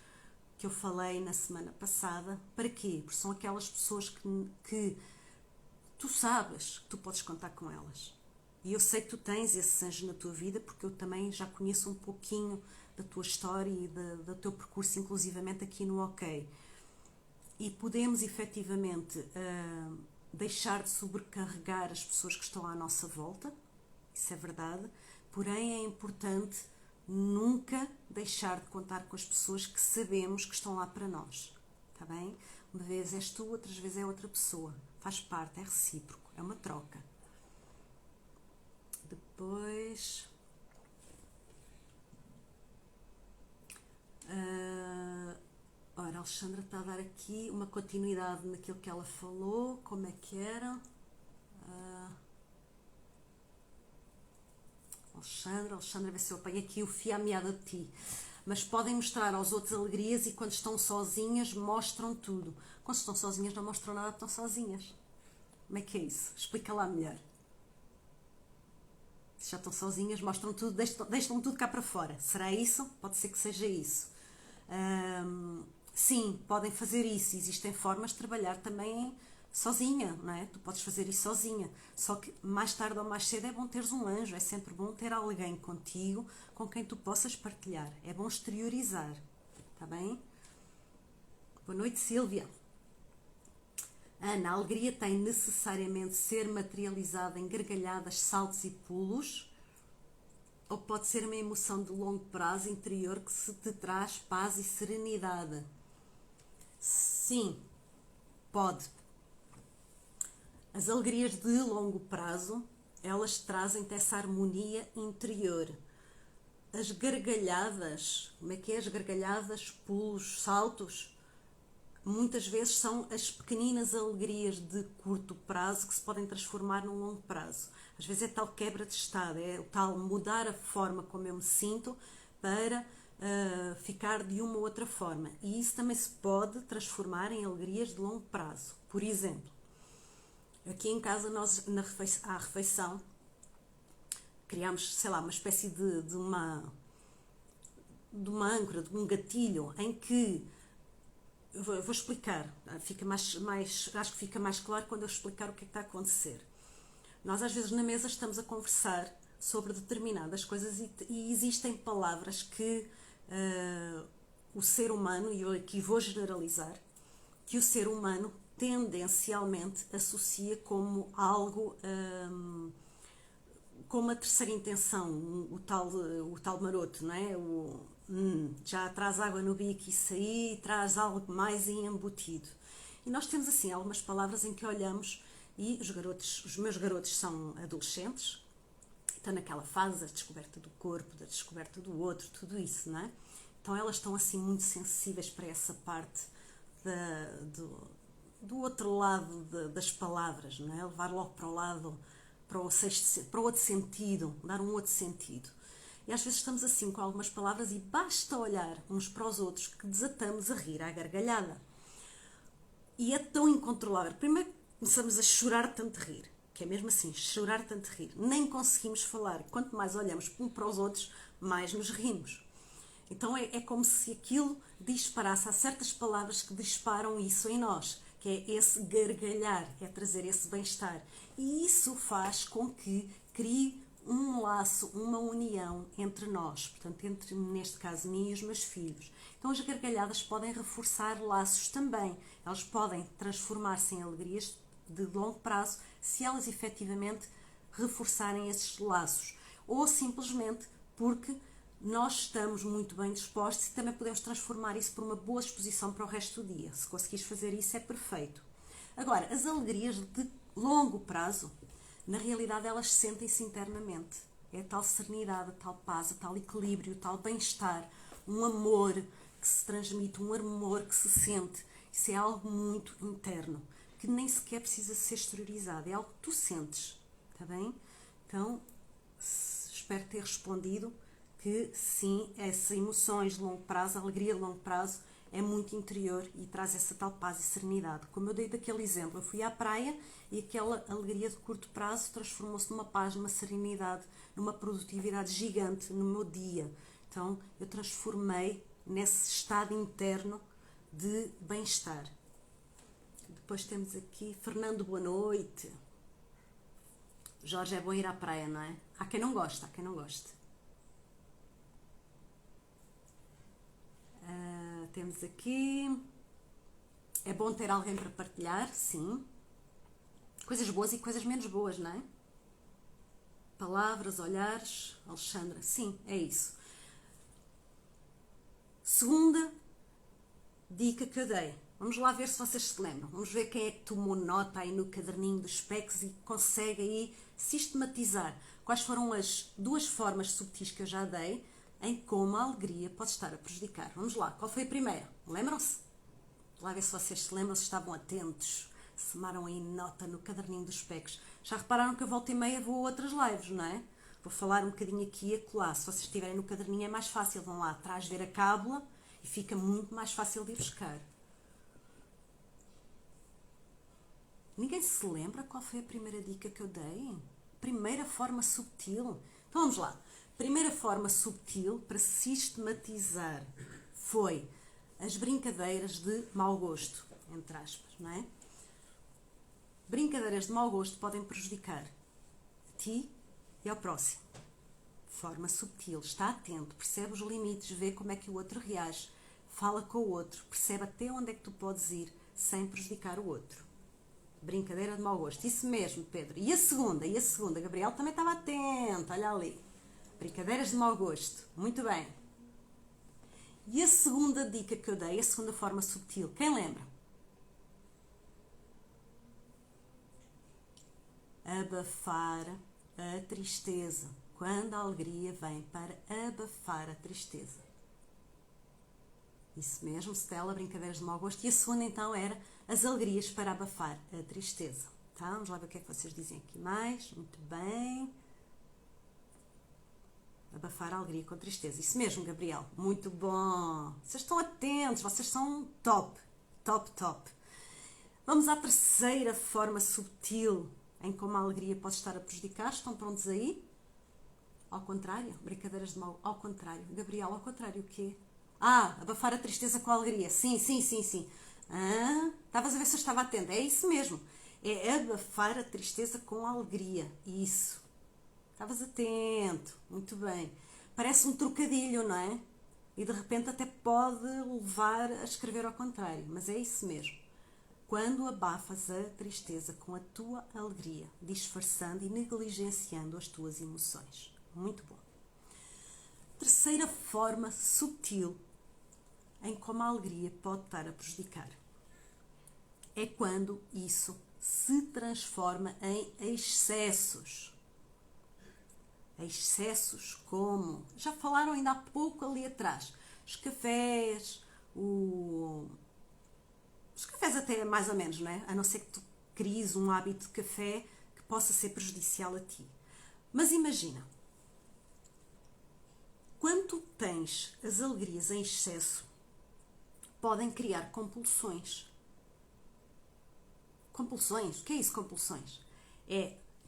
que eu falei na semana passada. Para quê? Porque são aquelas pessoas que tu sabes que tu podes contar com elas. E eu sei que tu tens esses anjos na tua vida, porque eu também já conheço um pouquinho da tua história e do teu percurso, inclusivamente aqui no OK. E podemos efetivamente deixar de sobrecarregar as pessoas que estão à nossa volta, isso é verdade, porém é importante nunca deixar de contar com as pessoas que sabemos que estão lá para nós, está bem? Uma vez és tu, outras vezes é outra pessoa, faz parte, é recíproco, é uma troca. Depois... ora, a Alexandra está a dar aqui uma continuidade naquilo que ela falou, como é que era... Alexandra, vê se eu apanho aqui o fio à meada de ti. Mas podem mostrar aos outros alegrias e quando estão sozinhas mostram tudo. Quando estão sozinhas não mostram nada, estão sozinhas. Como é que é isso? Explica lá melhor. Se já estão sozinhas, mostram tudo, deixam tudo cá para fora. Será isso? Pode ser que seja isso. Sim, podem fazer isso. Existem formas de trabalhar também sozinha, não é? Tu podes fazer isso sozinha. Só que mais tarde ou mais cedo é bom teres um anjo, é sempre bom ter alguém contigo com quem tu possas partilhar. É bom exteriorizar, está bem? Boa noite, Sílvia. Ana, a alegria tem necessariamente de ser materializada em gargalhadas, saltos e pulos? Ou pode ser uma emoção de longo prazo interior que se te traz paz e serenidade? Sim, pode. As alegrias de longo prazo, elas trazem-te essa harmonia interior. As gargalhadas, como é que é? As gargalhadas, pulos, saltos, muitas vezes são as pequeninas alegrias de curto prazo que se podem transformar num longo prazo. Às vezes é tal quebra de estado, é o tal mudar a forma como eu me sinto para ficar de uma ou outra forma. E isso também se pode transformar em alegrias de longo prazo. Por exemplo, aqui em casa nós, à refeição, criámos, sei lá, uma espécie de uma âncora, de um gatilho, em que eu vou explicar, acho que fica mais claro quando eu explicar o que é que está a acontecer. Nós às vezes na mesa estamos a conversar sobre determinadas coisas e existem palavras que o ser humano, e eu aqui vou generalizar, que o ser humano tendencialmente associa como algo, com uma terceira intenção, o tal maroto, não é? Já traz água no bico, isso aí traz algo mais embutido. E nós temos assim algumas palavras em que olhamos, e os meus garotos são adolescentes, estão naquela fase da descoberta do corpo, da descoberta do outro, tudo isso, não é? Então elas estão assim muito sensíveis para essa parte do outro lado das palavras, não é? Levar logo para o lado, para o outro sentido, dar um outro sentido. E às vezes estamos assim com algumas palavras e basta olhar uns para os outros que desatamos a rir à gargalhada. E é tão incontrolável. Primeiro começamos a chorar tanto rir, que é mesmo assim, chorar tanto rir. Nem conseguimos falar. Quanto mais olhamos um para os outros, mais nos rimos. Então é como se aquilo disparasse. Há certas palavras que disparam isso em nós, que é esse gargalhar, é trazer esse bem-estar. E isso faz com que crie um laço, uma união entre nós, portanto, entre, neste caso, mim e os meus filhos. Então as gargalhadas podem reforçar laços também. Elas podem transformar-se em alegrias de longo prazo se elas efetivamente reforçarem esses laços. Ou simplesmente porque nós estamos muito bem dispostos e também podemos transformar isso por uma boa exposição para o resto do dia. Se conseguires fazer isso, é perfeito. Agora, as alegrias de longo prazo, na realidade, elas sentem-se internamente. É a tal serenidade, a tal paz, a tal equilíbrio, o tal bem-estar, um amor que se transmite, um amor que se sente. Isso é algo muito interno, que nem sequer precisa ser exteriorizado. É algo que tu sentes, está bem? Então, espero ter respondido que sim, essas emoções de longo prazo, a alegria de longo prazo, é muito interior e traz essa tal paz e serenidade. Como eu dei daquele exemplo, eu fui à praia e aquela alegria de curto prazo transformou-se numa paz, numa serenidade, numa produtividade gigante no meu dia. Então, eu transformei nesse estado interno de bem-estar. Depois temos aqui Fernando, boa noite. Jorge, é bom ir à praia, não é? Há quem não gosta, há quem não goste. Temos aqui, é bom ter alguém para partilhar, sim. Coisas boas e coisas menos boas, não é? Palavras, olhares, Alexandra, sim, é isso. Segunda dica que eu dei. Vamos lá ver se vocês se lembram. Vamos ver quem é que tomou nota aí no caderninho dos specs e consegue aí sistematizar quais foram as duas formas subtis que eu já dei em como a alegria pode estar a prejudicar. Vamos lá, qual foi a primeira? Lembram-se? Lá ver se vocês se lembram, se estavam atentos, se tomaram aí nota no caderninho dos specs. Já repararam que eu volta e meia vou a outras lives, não é? Vou falar um bocadinho aqui e acolá. Se vocês estiverem no caderninho é mais fácil, vão lá atrás ver a cábula e fica muito mais fácil de ir buscar. Ninguém se lembra qual foi a primeira dica que eu dei? Primeira forma subtil. Então vamos lá. Primeira forma subtil para sistematizar foi as brincadeiras de mau gosto, entre aspas, não é? Brincadeiras de mau gosto podem prejudicar a ti e ao próximo. Forma subtil, está atento, percebe os limites, vê como é que o outro reage, fala com o outro, percebe até onde é que tu podes ir sem prejudicar o outro. Brincadeira de mau gosto, isso mesmo, Pedro. E a segunda, Gabriel também estava atento, olha ali. Brincadeiras de mau gosto, muito bem. E a segunda dica que eu dei, a segunda forma subtil, quem lembra? Abafar a tristeza. Quando a alegria vem para abafar a tristeza. Isso mesmo, Stella, brincadeiras de mau gosto. E a segunda então era as alegrias para abafar a tristeza. Tá? Vamos lá ver o que é que vocês dizem aqui mais. Muito bem. Abafar a alegria com tristeza. Isso mesmo, Gabriel. Muito bom. Vocês estão atentos, vocês são top. Top, top. Vamos à terceira forma subtil em como a alegria pode estar a prejudicar. Estão prontos aí? Ao contrário? Brincadeiras de mau... Ao contrário. Gabriel, ao contrário o quê? Abafar a tristeza com a alegria. Sim. Estavas a ver se eu estava atenta. É isso mesmo. É abafar a tristeza com a alegria. Isso. Estavas atento. Muito bem. Parece um trocadilho, não é? E de repente até pode levar a escrever ao contrário. Mas é isso mesmo. Quando abafas a tristeza com a tua alegria, disfarçando e negligenciando as tuas emoções. Muito bom. Terceira forma subtil em como a alegria pode estar a prejudicar é quando isso se transforma em excessos. Excessos como, já falaram ainda há pouco ali atrás, os cafés até mais ou menos, não é? A não ser que tu cries um hábito de café que possa ser prejudicial a ti. Mas imagina, quando tu tens as alegrias em excesso, podem criar compulsões. Compulsões? O que é isso, compulsões?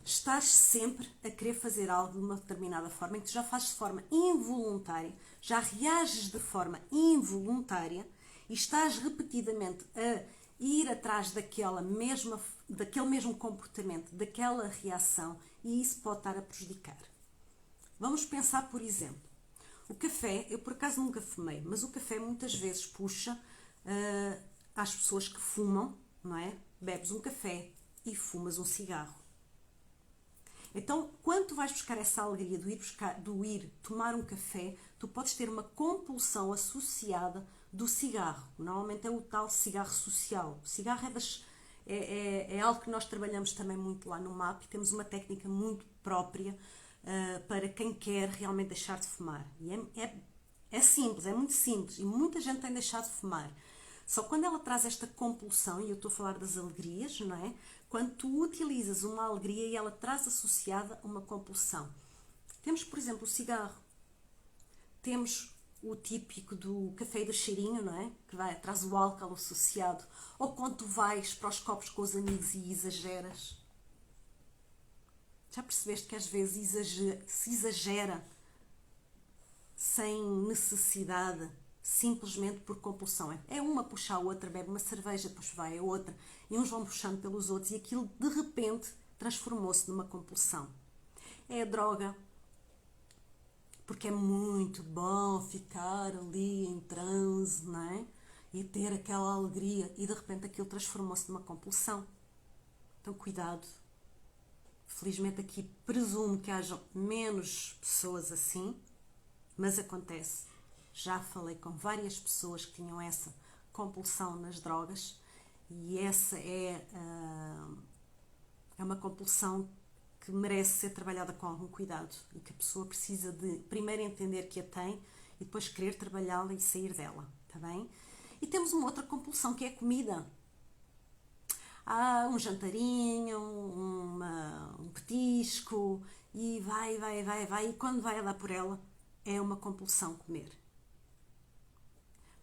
Estás sempre a querer fazer algo de uma determinada forma em que tu já fazes de forma involuntária, já reages de forma involuntária e estás repetidamente a ir atrás daquele mesmo comportamento, daquela reação, e isso pode estar a prejudicar. Vamos pensar, por exemplo, o café. Eu por acaso nunca fumei, mas o café muitas vezes puxa às pessoas que fumam, não é? Bebes um café e fumas um cigarro. Então, quando tu vais buscar essa alegria do ir tomar um café, tu podes ter uma compulsão associada do cigarro. Normalmente é o tal cigarro social. O cigarro é algo que nós trabalhamos também muito lá no MAP e temos uma técnica muito própria para quem quer realmente deixar de fumar. E é simples, é muito simples e muita gente tem deixado de fumar. Só quando ela traz esta compulsão, e eu estou a falar das alegrias, não é? Quando tu utilizas uma alegria e ela traz associada uma compulsão. Temos, por exemplo, o cigarro. Temos o típico do café e do cheirinho, não é? Que traz o álcool associado. Ou quando tu vais para os copos com os amigos e exageras. Já percebeste que às vezes se exagera sem necessidade, simplesmente por compulsão? É uma puxar a outra, bebe uma cerveja, depois vai a outra, e uns vão puxando pelos outros, e aquilo de repente transformou-se numa compulsão. É a droga, porque é muito bom ficar ali em transe, não é? E ter aquela alegria, e de repente aquilo transformou-se numa compulsão. Então cuidado. Felizmente aqui presumo que hajam menos pessoas assim, mas acontece. Já falei com várias pessoas que tinham essa compulsão nas drogas, e essa é uma compulsão que merece ser trabalhada com algum cuidado e que a pessoa precisa de primeiro entender que a tem e depois querer trabalhá-la e sair dela, está bem? E temos uma outra compulsão que é a comida. Há um jantarinho, um petisco, e vai, e quando vai a dar por ela, é uma compulsão comer.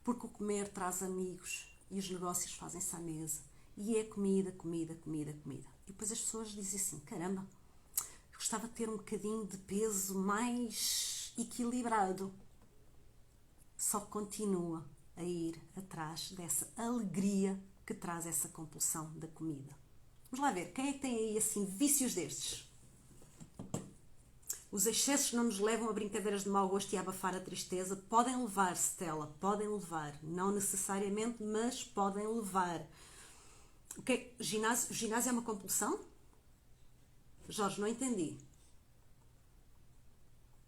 Porque o comer traz amigos e os negócios fazem-se à mesa. E é comida, comida, comida, comida. E depois as pessoas dizem assim, caramba, eu gostava de ter um bocadinho de peso mais equilibrado. Só continua a ir atrás dessa alegria que traz essa compulsão da comida. Vamos lá ver, quem é que tem aí assim vícios destes? Os excessos não nos levam a brincadeiras de mau gosto e a abafar a tristeza. Podem levar, Stella, podem levar. Não necessariamente, mas podem levar. O que é? Ginásio é uma compulsão? Jorge, não entendi.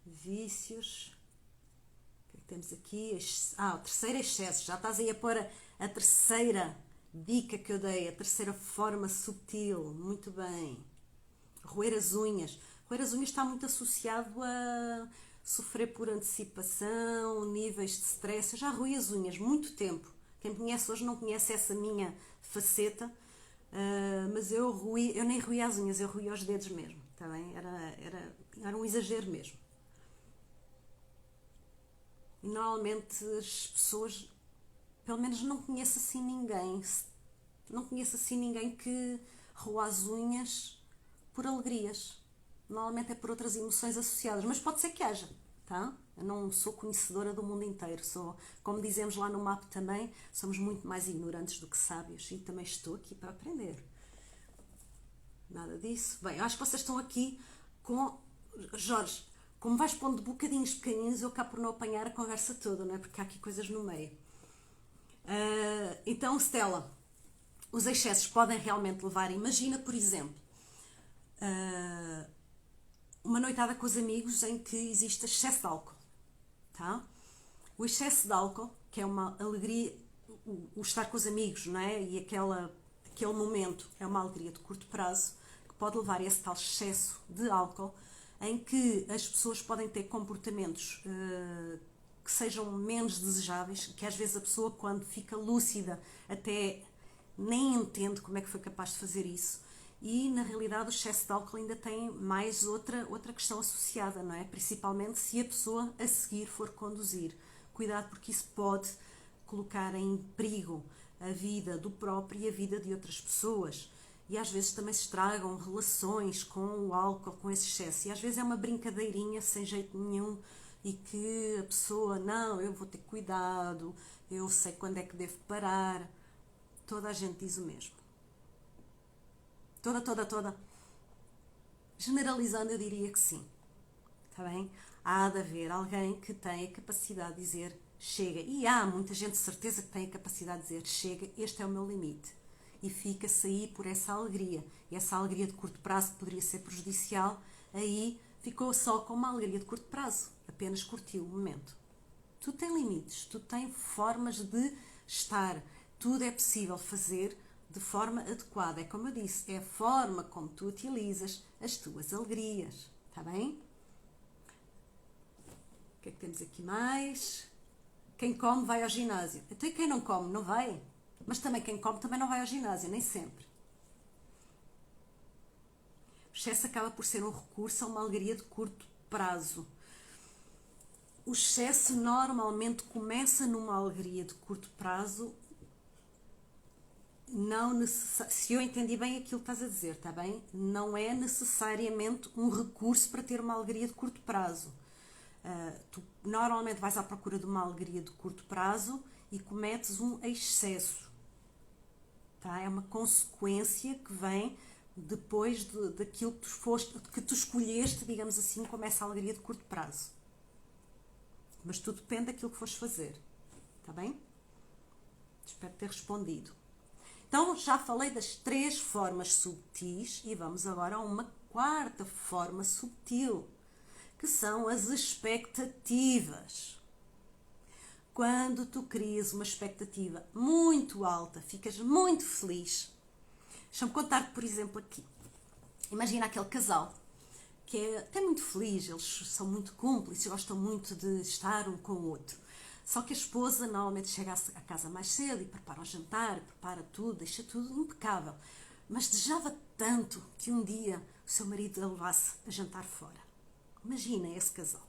Vícios. O que é que temos aqui? O terceiro excesso. Já estás aí a pôr a terceira dica que eu dei, a terceira forma subtil. Muito bem. Roer as unhas. Roer as unhas está muito associado a sofrer por antecipação, níveis de stress. Eu já roí as unhas muito tempo. Quem me conhece hoje não conhece essa minha faceta, mas eu nem roí as unhas, eu roí aos dedos mesmo. Tá bem? Era um exagero mesmo. E normalmente as pessoas, pelo menos não conheço assim ninguém que roa as unhas por alegrias. Normalmente é por outras emoções associadas, mas pode ser que haja, tá? Eu não sou conhecedora do mundo inteiro, como dizemos lá no MAP também, somos muito mais ignorantes do que sábios, e também estou aqui para aprender. Nada disso. Bem, eu acho que vocês estão aqui com... Jorge, como vais pondo bocadinhos pequeninos, eu acabo por não apanhar a conversa toda, não é? Porque há aqui coisas no meio. Então, Stella, os excessos podem realmente levar, imagina, por exemplo, uma noitada com os amigos em que existe excesso de álcool, tá? O excesso de álcool, que é uma alegria, o estar com os amigos, não é? E aquele momento é uma alegria de curto prazo, que pode levar a esse tal excesso de álcool, em que as pessoas podem ter comportamentos que sejam menos desejáveis, que às vezes a pessoa, quando fica lúcida, até nem entende como é que foi capaz de fazer isso. E, na realidade, o excesso de álcool ainda tem mais outra questão associada, não é? Principalmente se a pessoa a seguir for conduzir. Cuidado, porque isso pode colocar em perigo a vida do próprio e a vida de outras pessoas. E às vezes também se estragam relações com o álcool, com esse excesso. E às vezes é uma brincadeirinha sem jeito nenhum e que a pessoa, não, eu vou ter cuidado, eu sei quando é que devo parar. Toda a gente diz o mesmo. Toda. Generalizando, eu diria que sim. Está bem? Há de haver alguém que tem a capacidade de dizer chega. E há muita gente de certeza que tem a capacidade de dizer chega, este é o meu limite. E fica-se aí por essa alegria. E essa alegria de curto prazo que poderia ser prejudicial, aí ficou só com uma alegria de curto prazo. Apenas curtiu o momento. Tudo tem limites, tudo tem formas de estar. Tudo é possível fazer de forma adequada. É como eu disse, é a forma como tu utilizas as tuas alegrias. Está bem? O que é que temos aqui mais? Quem come vai ao ginásio. Então e quem não come não vai? Mas também quem come também não vai ao ginásio, nem sempre. O excesso acaba por ser um recurso a uma alegria de curto prazo. O excesso normalmente começa numa alegria de curto prazo. Não se eu entendi bem aquilo que estás a dizer, está bem? Não é necessariamente um recurso para ter uma alegria de curto prazo. Tu normalmente vais à procura de uma alegria de curto prazo e cometes um excesso. Tá? É uma consequência que vem depois daquilo que tu escolheste, digamos assim, como essa alegria de curto prazo. Mas tudo depende daquilo que fores fazer. Está bem? Espero ter respondido. Então, já falei das 3 formas subtis e vamos agora a uma 4ª forma subtil, que são as expectativas. Quando tu crias uma expectativa muito alta, ficas muito feliz. Deixa-me contar-te, por exemplo, aqui. Imagina aquele casal que é até muito feliz, eles são muito cúmplices, gostam muito de estar um com o outro. Só que a esposa normalmente chega a casa mais cedo e prepara o jantar, prepara tudo, deixa tudo impecável. Mas desejava tanto que um dia o seu marido a levasse a jantar fora. Imagina esse casal.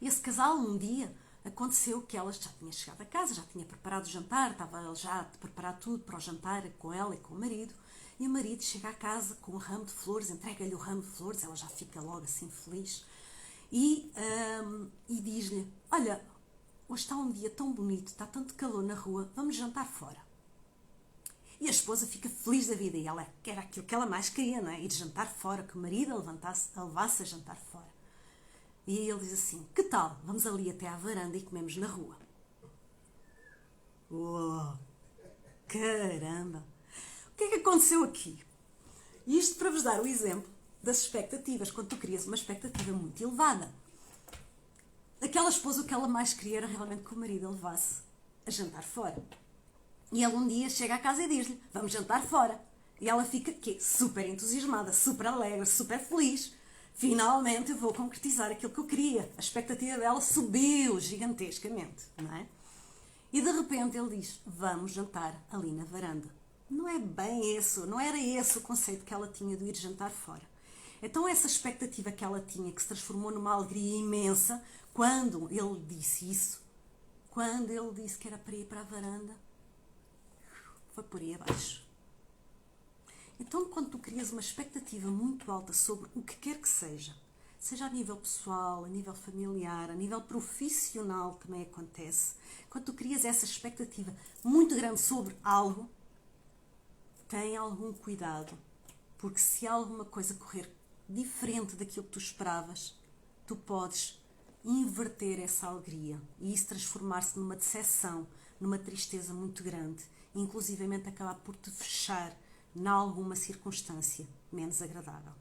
Esse casal, um dia, aconteceu que ela já tinha chegado a casa, já tinha preparado o jantar, estava já a preparar tudo para o jantar com ela e com o marido. E o marido chega à casa com um ramo de flores, entrega-lhe o ramo de flores, ela já fica logo assim feliz. E diz-lhe, olha, hoje está um dia tão bonito, está tanto calor na rua, vamos jantar fora. E a esposa fica feliz da vida e ela quer aquilo que ela mais queria, não é? Ir jantar fora, que o marido a levasse a jantar fora. E aí ele diz assim, que tal? Vamos ali até à varanda e comemos na rua. Uou, caramba! O que é que aconteceu aqui? Isto para vos dar o exemplo das expectativas, quando tu crias uma expectativa muito elevada. Aquela esposa, o que ela mais queria era realmente que o marido a levasse a jantar fora. E ele um dia chega à casa e diz-lhe, vamos jantar fora. E ela fica, quê? Super entusiasmada, super alegre, super feliz. Finalmente eu vou concretizar aquilo que eu queria. A expectativa dela subiu gigantescamente, não é? E de repente ele diz, vamos jantar ali na varanda. Não é bem esse, não era esse o conceito que ela tinha de ir jantar fora. Então essa expectativa que ela tinha, que se transformou numa alegria imensa, quando ele disse isso, quando ele disse que era para ir para a varanda, foi por aí abaixo. Então, quando tu crias uma expectativa muito alta sobre o que quer que seja a nível pessoal, a nível familiar, a nível profissional também acontece, quando tu crias essa expectativa muito grande sobre algo, tem algum cuidado, porque se alguma coisa correr diferente daquilo que tu esperavas, tu podes inverter essa alegria e isso transformar-se numa decepção, numa tristeza muito grande, e inclusivamente acabar por te fechar em alguma circunstância menos agradável.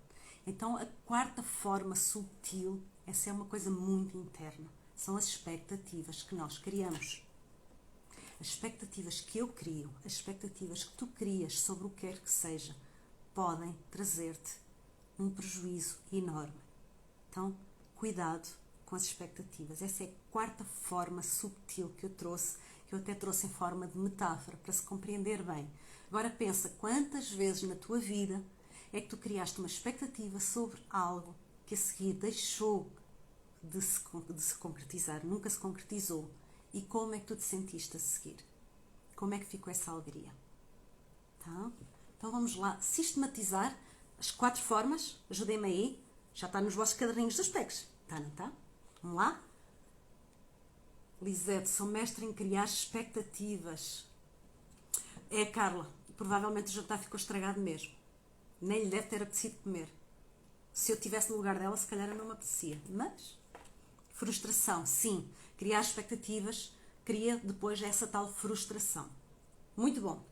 Então, a 4ª forma subtil, essa é uma coisa muito interna, são as expectativas que nós criamos. As expectativas que eu crio, as expectativas que tu crias sobre o que quer que seja, podem trazer-te um prejuízo enorme. Então, cuidado com as expectativas. Essa é a 4ª forma subtil que eu trouxe, que eu até trouxe em forma de metáfora para se compreender bem. Agora pensa quantas vezes na tua vida é que tu criaste uma expectativa sobre algo que a seguir deixou de se concretizar, nunca se concretizou. E como é que tu te sentiste a seguir? Como é que ficou essa alegria? Tá? Então vamos lá sistematizar as 4 formas. Ajudem-me aí. Já está nos vossos caderninhos dos PECs. Tá, não está? Vamos lá? Lisete, sou mestre em criar expectativas. É, Carla. Provavelmente o jantar ficou estragado mesmo. Nem lhe deve ter apetecido comer. Se eu estivesse no lugar dela, se calhar eu não me apetecia. Mas, frustração, sim. Criar expectativas cria depois essa tal frustração. Muito bom.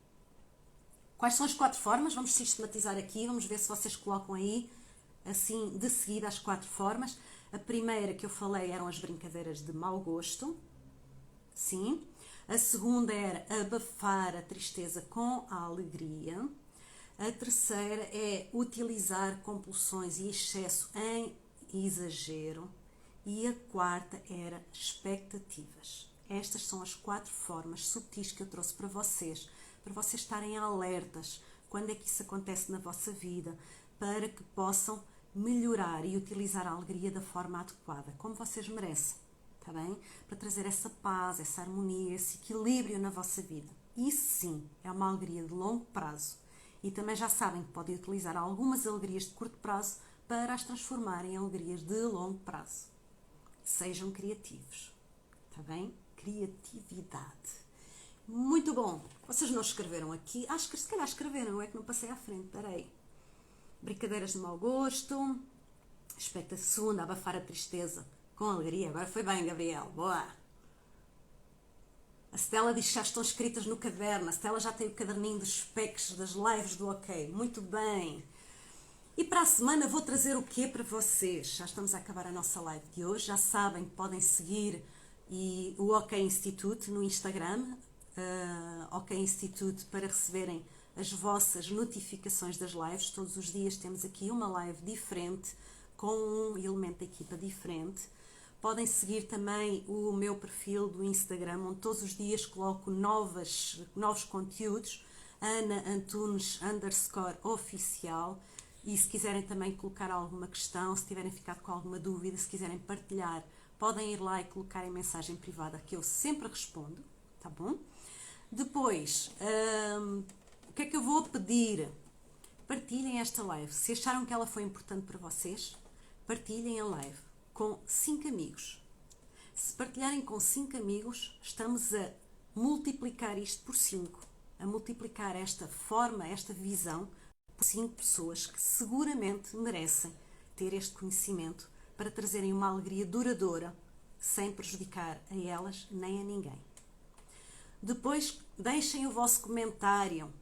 Quais são as 4 formas? Vamos sistematizar aqui. Vamos ver se vocês colocam aí, assim, de seguida, as 4 formas. A primeira que eu falei eram as brincadeiras de mau gosto. Sim. A segunda era abafar a tristeza com a alegria. A terceira é utilizar compulsões e excesso em exagero. E a quarta era expectativas. Estas são as 4 formas subtis que eu trouxe para vocês estarem alertas quando é que isso acontece na vossa vida, para que possam melhorar e utilizar a alegria da forma adequada, como vocês merecem, está bem? Para trazer essa paz, essa harmonia, esse equilíbrio na vossa vida. Isso sim é uma alegria de longo prazo. E também já sabem que podem utilizar algumas alegrias de curto prazo para as transformar em alegrias de longo prazo. Sejam criativos, está bem? Criatividade. Muito bom. Vocês não escreveram aqui? Acho que se calhar escreveram, eu é que não passei à frente, peraí. Brincadeiras de mau gosto. Segunda, abafar a tristeza com alegria. Agora foi bem, Gabriel. Boa. A Stella diz que já estão escritas no caderno. A Stella já tem o caderninho dos specs, das lives do OK. Muito bem. E para a semana vou trazer o quê para vocês? Já estamos a acabar a nossa live de hoje. Já sabem que podem seguir o OK Institute no Instagram. OK Institute, para receberem as vossas notificações das lives. Todos os dias temos aqui uma live diferente, com um elemento da equipa diferente. Podem seguir também o meu perfil do Instagram, onde todos os dias coloco novos conteúdos, Ana Antunes _oficial. E se quiserem também colocar alguma questão, se tiverem ficado com alguma dúvida, se quiserem partilhar, podem ir lá e colocar em mensagem privada, que eu sempre respondo, tá bom? Depois, o que é que eu vou pedir? Partilhem esta live. Se acharam que ela foi importante para vocês, partilhem a live com 5 amigos. Se partilharem com 5 amigos, estamos a multiplicar isto por 5, a multiplicar esta forma, esta visão, por 5 pessoas que seguramente merecem ter este conhecimento para trazerem uma alegria duradoura, sem prejudicar a elas nem a ninguém. Depois, deixem o vosso comentário.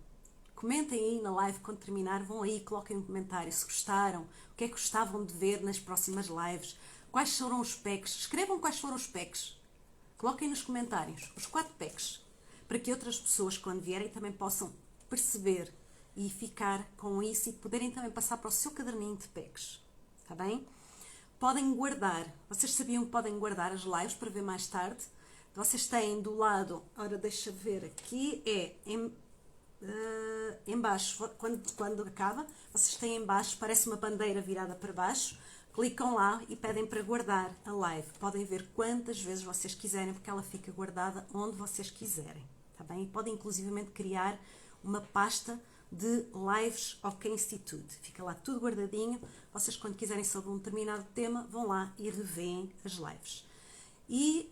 Comentem aí na live quando terminar, vão aí, coloquem um comentário se gostaram, o que é que gostavam de ver nas próximas lives, quais foram os PECs, escrevam quais foram os PECs, coloquem nos comentários os 4 PECs, para que outras pessoas quando vierem também possam perceber e ficar com isso e poderem também passar para o seu caderninho de PECs, está bem? Podem guardar, vocês sabiam que podem guardar as lives para ver mais tarde? Vocês têm do lado, ora deixa ver aqui, em baixo, quando acaba, vocês têm em baixo, parece uma bandeira virada para baixo, clicam lá e pedem para guardar a live. Podem ver quantas vezes vocês quiserem, porque ela fica guardada onde vocês quiserem, tá bem? E podem inclusivamente criar uma pasta de lives OK Institute. Fica lá tudo guardadinho. Vocês quando quiserem sobre um determinado tema, vão lá e revêem as lives. E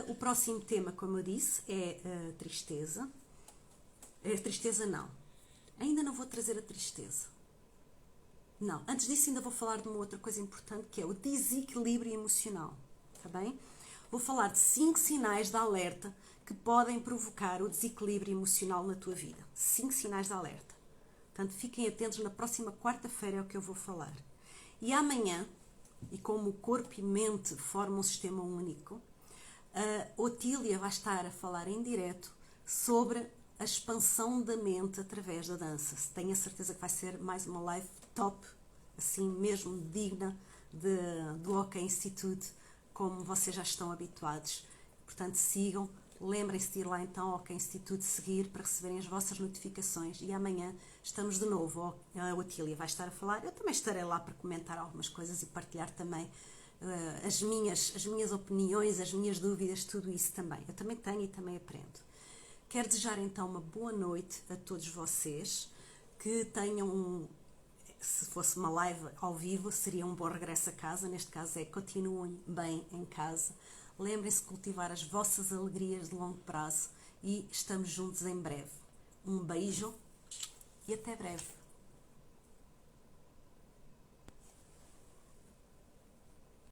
o próximo tema, como eu disse, é a tristeza. A tristeza não. Ainda não vou trazer a tristeza. Não, antes disso ainda vou falar de uma outra coisa importante, que é o desequilíbrio emocional. Está bem? Vou falar de 5 sinais de alerta que podem provocar o desequilíbrio emocional na tua vida. 5 sinais de alerta. Portanto, fiquem atentos, na próxima quarta-feira é o que eu vou falar. E amanhã, e como o corpo e mente formam um sistema único, a Otília vai estar a falar em direto sobre a expansão da mente através da dança. Tenho a certeza que vai ser mais uma live top, assim mesmo digna do OK Institute, como vocês já estão habituados. Portanto, sigam Lembrem-se de ir lá então ao OK Instituto seguir para receberem as vossas notificações. E amanhã estamos de novo. A Otília vai estar a falar. Eu também estarei lá para comentar algumas coisas e partilhar também as minhas opiniões, as minhas dúvidas, tudo isso também. Eu também tenho e também aprendo. Quero desejar então uma boa noite a todos vocês, que tenham, se fosse uma live ao vivo, seria um bom regresso a casa. Neste caso continuem bem em casa. Lembrem-se de cultivar as vossas alegrias de longo prazo e estamos juntos em breve. Um beijo e até breve.